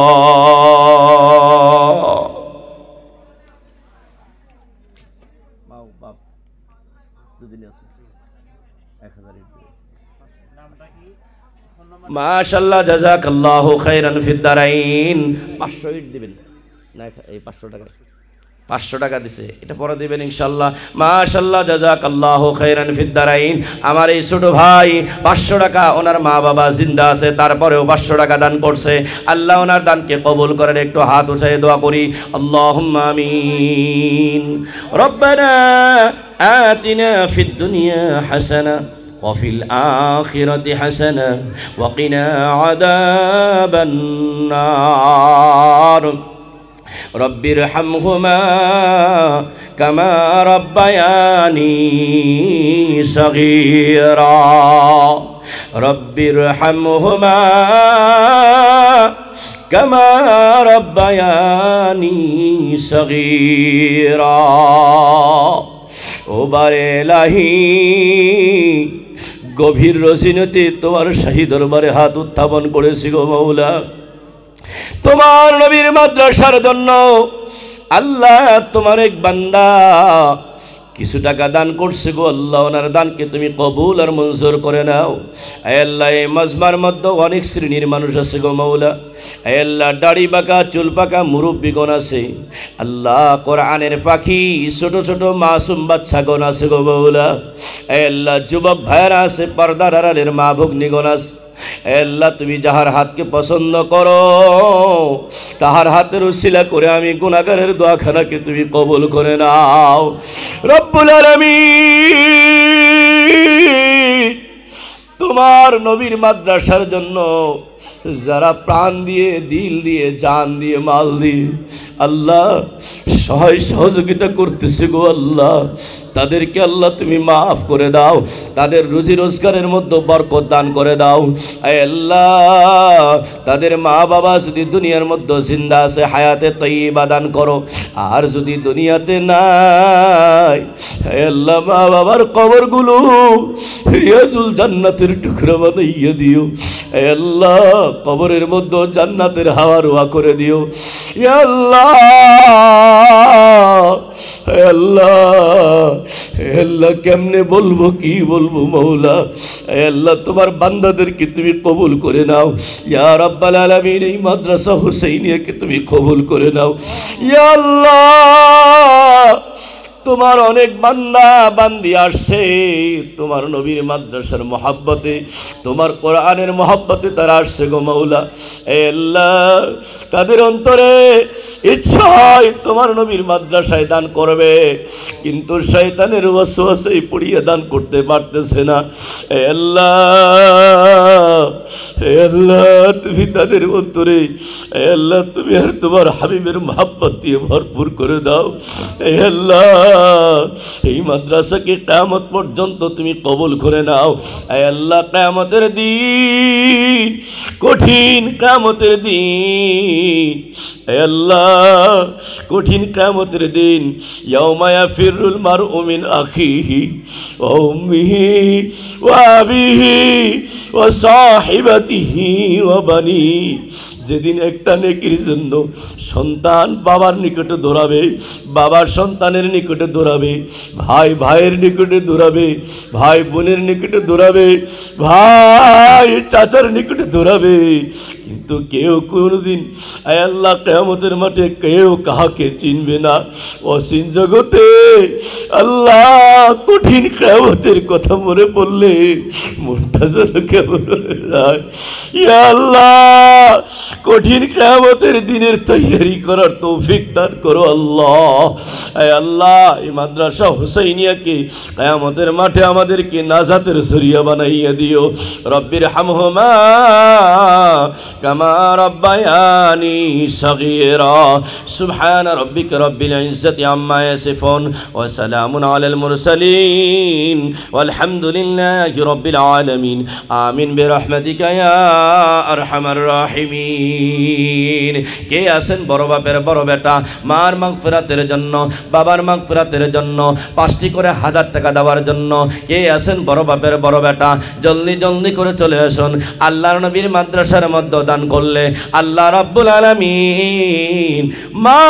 মাশাআল্লাহ, জাযাকাল্লাহু খাইরান ফিদ দারাইন। 500 ইট দিবেন না? এই 500 টাকা, 500 টাকা দিছে, এটা পরে দিবেন ইনশাআল্লাহ। মাশাআল্লাহ, জাযাকাল্লাহু খাইরান ফিদ দারাইন। আমার এই ছোট ভাই 500 টাকা, ওনার মা বাবা জিন্দা আছে, তারপরেও 500 টাকা দান করছে। আল্লাহ ওনার দানকে কবুল করেন। একটু হাত উঠায় দোয়া করি, আল্লাহুম্মা আমিন। রব্বানা আতিনা ফিদ দুনিয়া হাসানা وفي الآخرة حسنة وقنا عذاب النار رب ارحمهما كما ربياني صغيرا رب ارحمهما كما ربياني صغيرا ও বারে লাহি, গভীর রজনীতে তোমার শাহী দরবারে হাত উত্থাপন করেছি গো মাওলা, তোমার নবীর মাদ্রাসার জন্য। আল্লাহ, তোমার এক বান্দা কিছু টাকা দান করছে গো আল্লাহ, ওনার দানকে তুমি কবুল আর মঞ্জুর করে নাও। আল্লাহ, এই মাজমার মধ্যে অনেক শ্রেণীর মানুষ আছে গো মাওলা। আল্লাহ, দাড়ি পাকা চুল পাকা মুরব্বীগণ আছে। আল্লাহ, কোরআনের পাখি ছোট ছোট মাসুম বাচ্চাগণ আছে গো মাওলা। আল্লাহ, যুবক ভাইয়েরা আছে, পর্দার আড়ালের মা ভগ্নীগণ আছে। আল্লাহ, তুমি যাহার হাতকে পছন্দ করো, তাহার হাতের উসিলা করে আমি গুনাহগারের দোয়াখানাকে তুমি কবুল করে নাও রব্বুল আলামিন। তোমার নবীর মাদ্রাসার জন্য যারা প্রাণ দিয়ে, দিল দিয়ে, জান দিয়ে, মাল দিয়ে আল্লাহ সহায় সহযোগিতা করতেছে গো আল্লাহ, তাদেরকে আল্লাহ তুমি মাফ করে দাও, তাদের রুজি রোজগারের মধ্যে বরকত দান করে দাও। আল্লাহ, তাদের মা বাবা যদি দুনিয়ার মধ্যে জিন্দা আছে, হায়াতে তয়্যিবা দান করো, আর যদি দুনিয়াতে নাই আল্লাহ, মা বাবার কবরগুলো রিয়াজুল জান্নাতের টুকরা বানাইয়া দিও। আল্লাহ, কবরের মধ্যে জান্নাতের হাওয়া রোয়া করে দিও। ইয়া আল্লাহ, আল্লাহ, আল্লাহ, কেমনে বলবো, কি বলবো মাওলা। আল্লাহ, তোমার বান্দাদেরকে তুমি কবুল করে নাও ইয়া রাব্বাল আলামিন। এই মাদ্রাসা হুসাইনিয়াকে তুমি কবুল করে নাও ইয়া আল্লাহ। তোমার অনেক বান্দা বান্দি আসছে তোমার নবীর মাদ্রাসার মহাব্বতে, তোমার কোরআনের মহাব্বতে তারা আসছে গো মাওলা। এ আল্লাহ, তাদের অন্তরে ইচ্ছা হয় তোমার নবীর মাদ্রাসায় দান করবে, কিন্তু শয়তানের ওয়াসওয়াসায় পড়িয়ে দান করতে পারতেছে না। এ আল্লাহ, হে আল্লাহ, তুমি তাদের অন্তরে, হে আল্লাহ, তুমি আর তোমার হাবিবের মহাব্বত দিয়ে ভরপুর করে দাও। হে আল্লাহ, এই মাদ্রাসাকে কিয়ামত পর্যন্ত তুমি কবুল করে নাও। হে আল্লাহ, কিয়ামতের দিন, কঠিন কিয়ামতের দিন, হে আল্লাহ, কঠিন কিয়ামতের দিন, ইয়াউমা ইয়াফিরুল মারউ মিন আখিহি ওয়া উম্মিহি ওয়া আবিহি ওয়া সাহিবাতিহি ওয়া বানি, যেদিন একটা নেকির জন্য সন্তান বাবার নিকটে দৌড়াবে, বাবার সন্তানের নিকটে দৌড়াবে, ভাই ভাইয়ের নিকটে দৌড়াবে, ভাই বোনের নিকটে দৌড়াবে, ভাই চাচার নিকটে দৌড়াবে, কিন্তু কেউ কোনোদিন আয় আল্লাহ কিয়ামতের মাঠে কেউ কাহাকে চিনবে না। অসীম জগতে আল্লাহ কঠিন কিয়ামতের কথা মনে পড়লে মনটা যেন কেমন হয়ে যায়। ইয়া আল্লাহ, কঠিন কিয়ামতের দিনের তৈয়ারি করার তৌফিক দান করো আল্লাহ। আয় আল্লাহ, এই মাদ্রাসা হুসাইনিয়াকে কিয়ামতের মাঠে আমাদেরকে নাজাতের জরিয়া বানাইয়া দিও। রব্বির হামহুমা কামা রব্বায়ানি সগীরা। সুবহান রাব্বিকা রব্বিল ইজ্জাতি আম্মা ইয়াসিফুন ওয়া সালামুন আলাল মুরসালিন ওয়ালহামদুলিল্লাহি রব্বিল আলামিন। আমিন বিরহমাতিকা ইয়া আরহামার রাহিমিন। কে আছেন বড় বাপের বড় বেটা, মার মাগফিরাতের জন্য, বাবার মাগফিরাতের জন্য 5টি করে 1000 টাকা দেওয়ার জন্য? কে আছেন বড় বাপের বড় বেটা? জলদি জলদি করে চলে আসুন। আল্লাহর নবীর মাদ্রাসার মধ্যে দান করলে আল্লাহ রাব্বুল আলামিন মা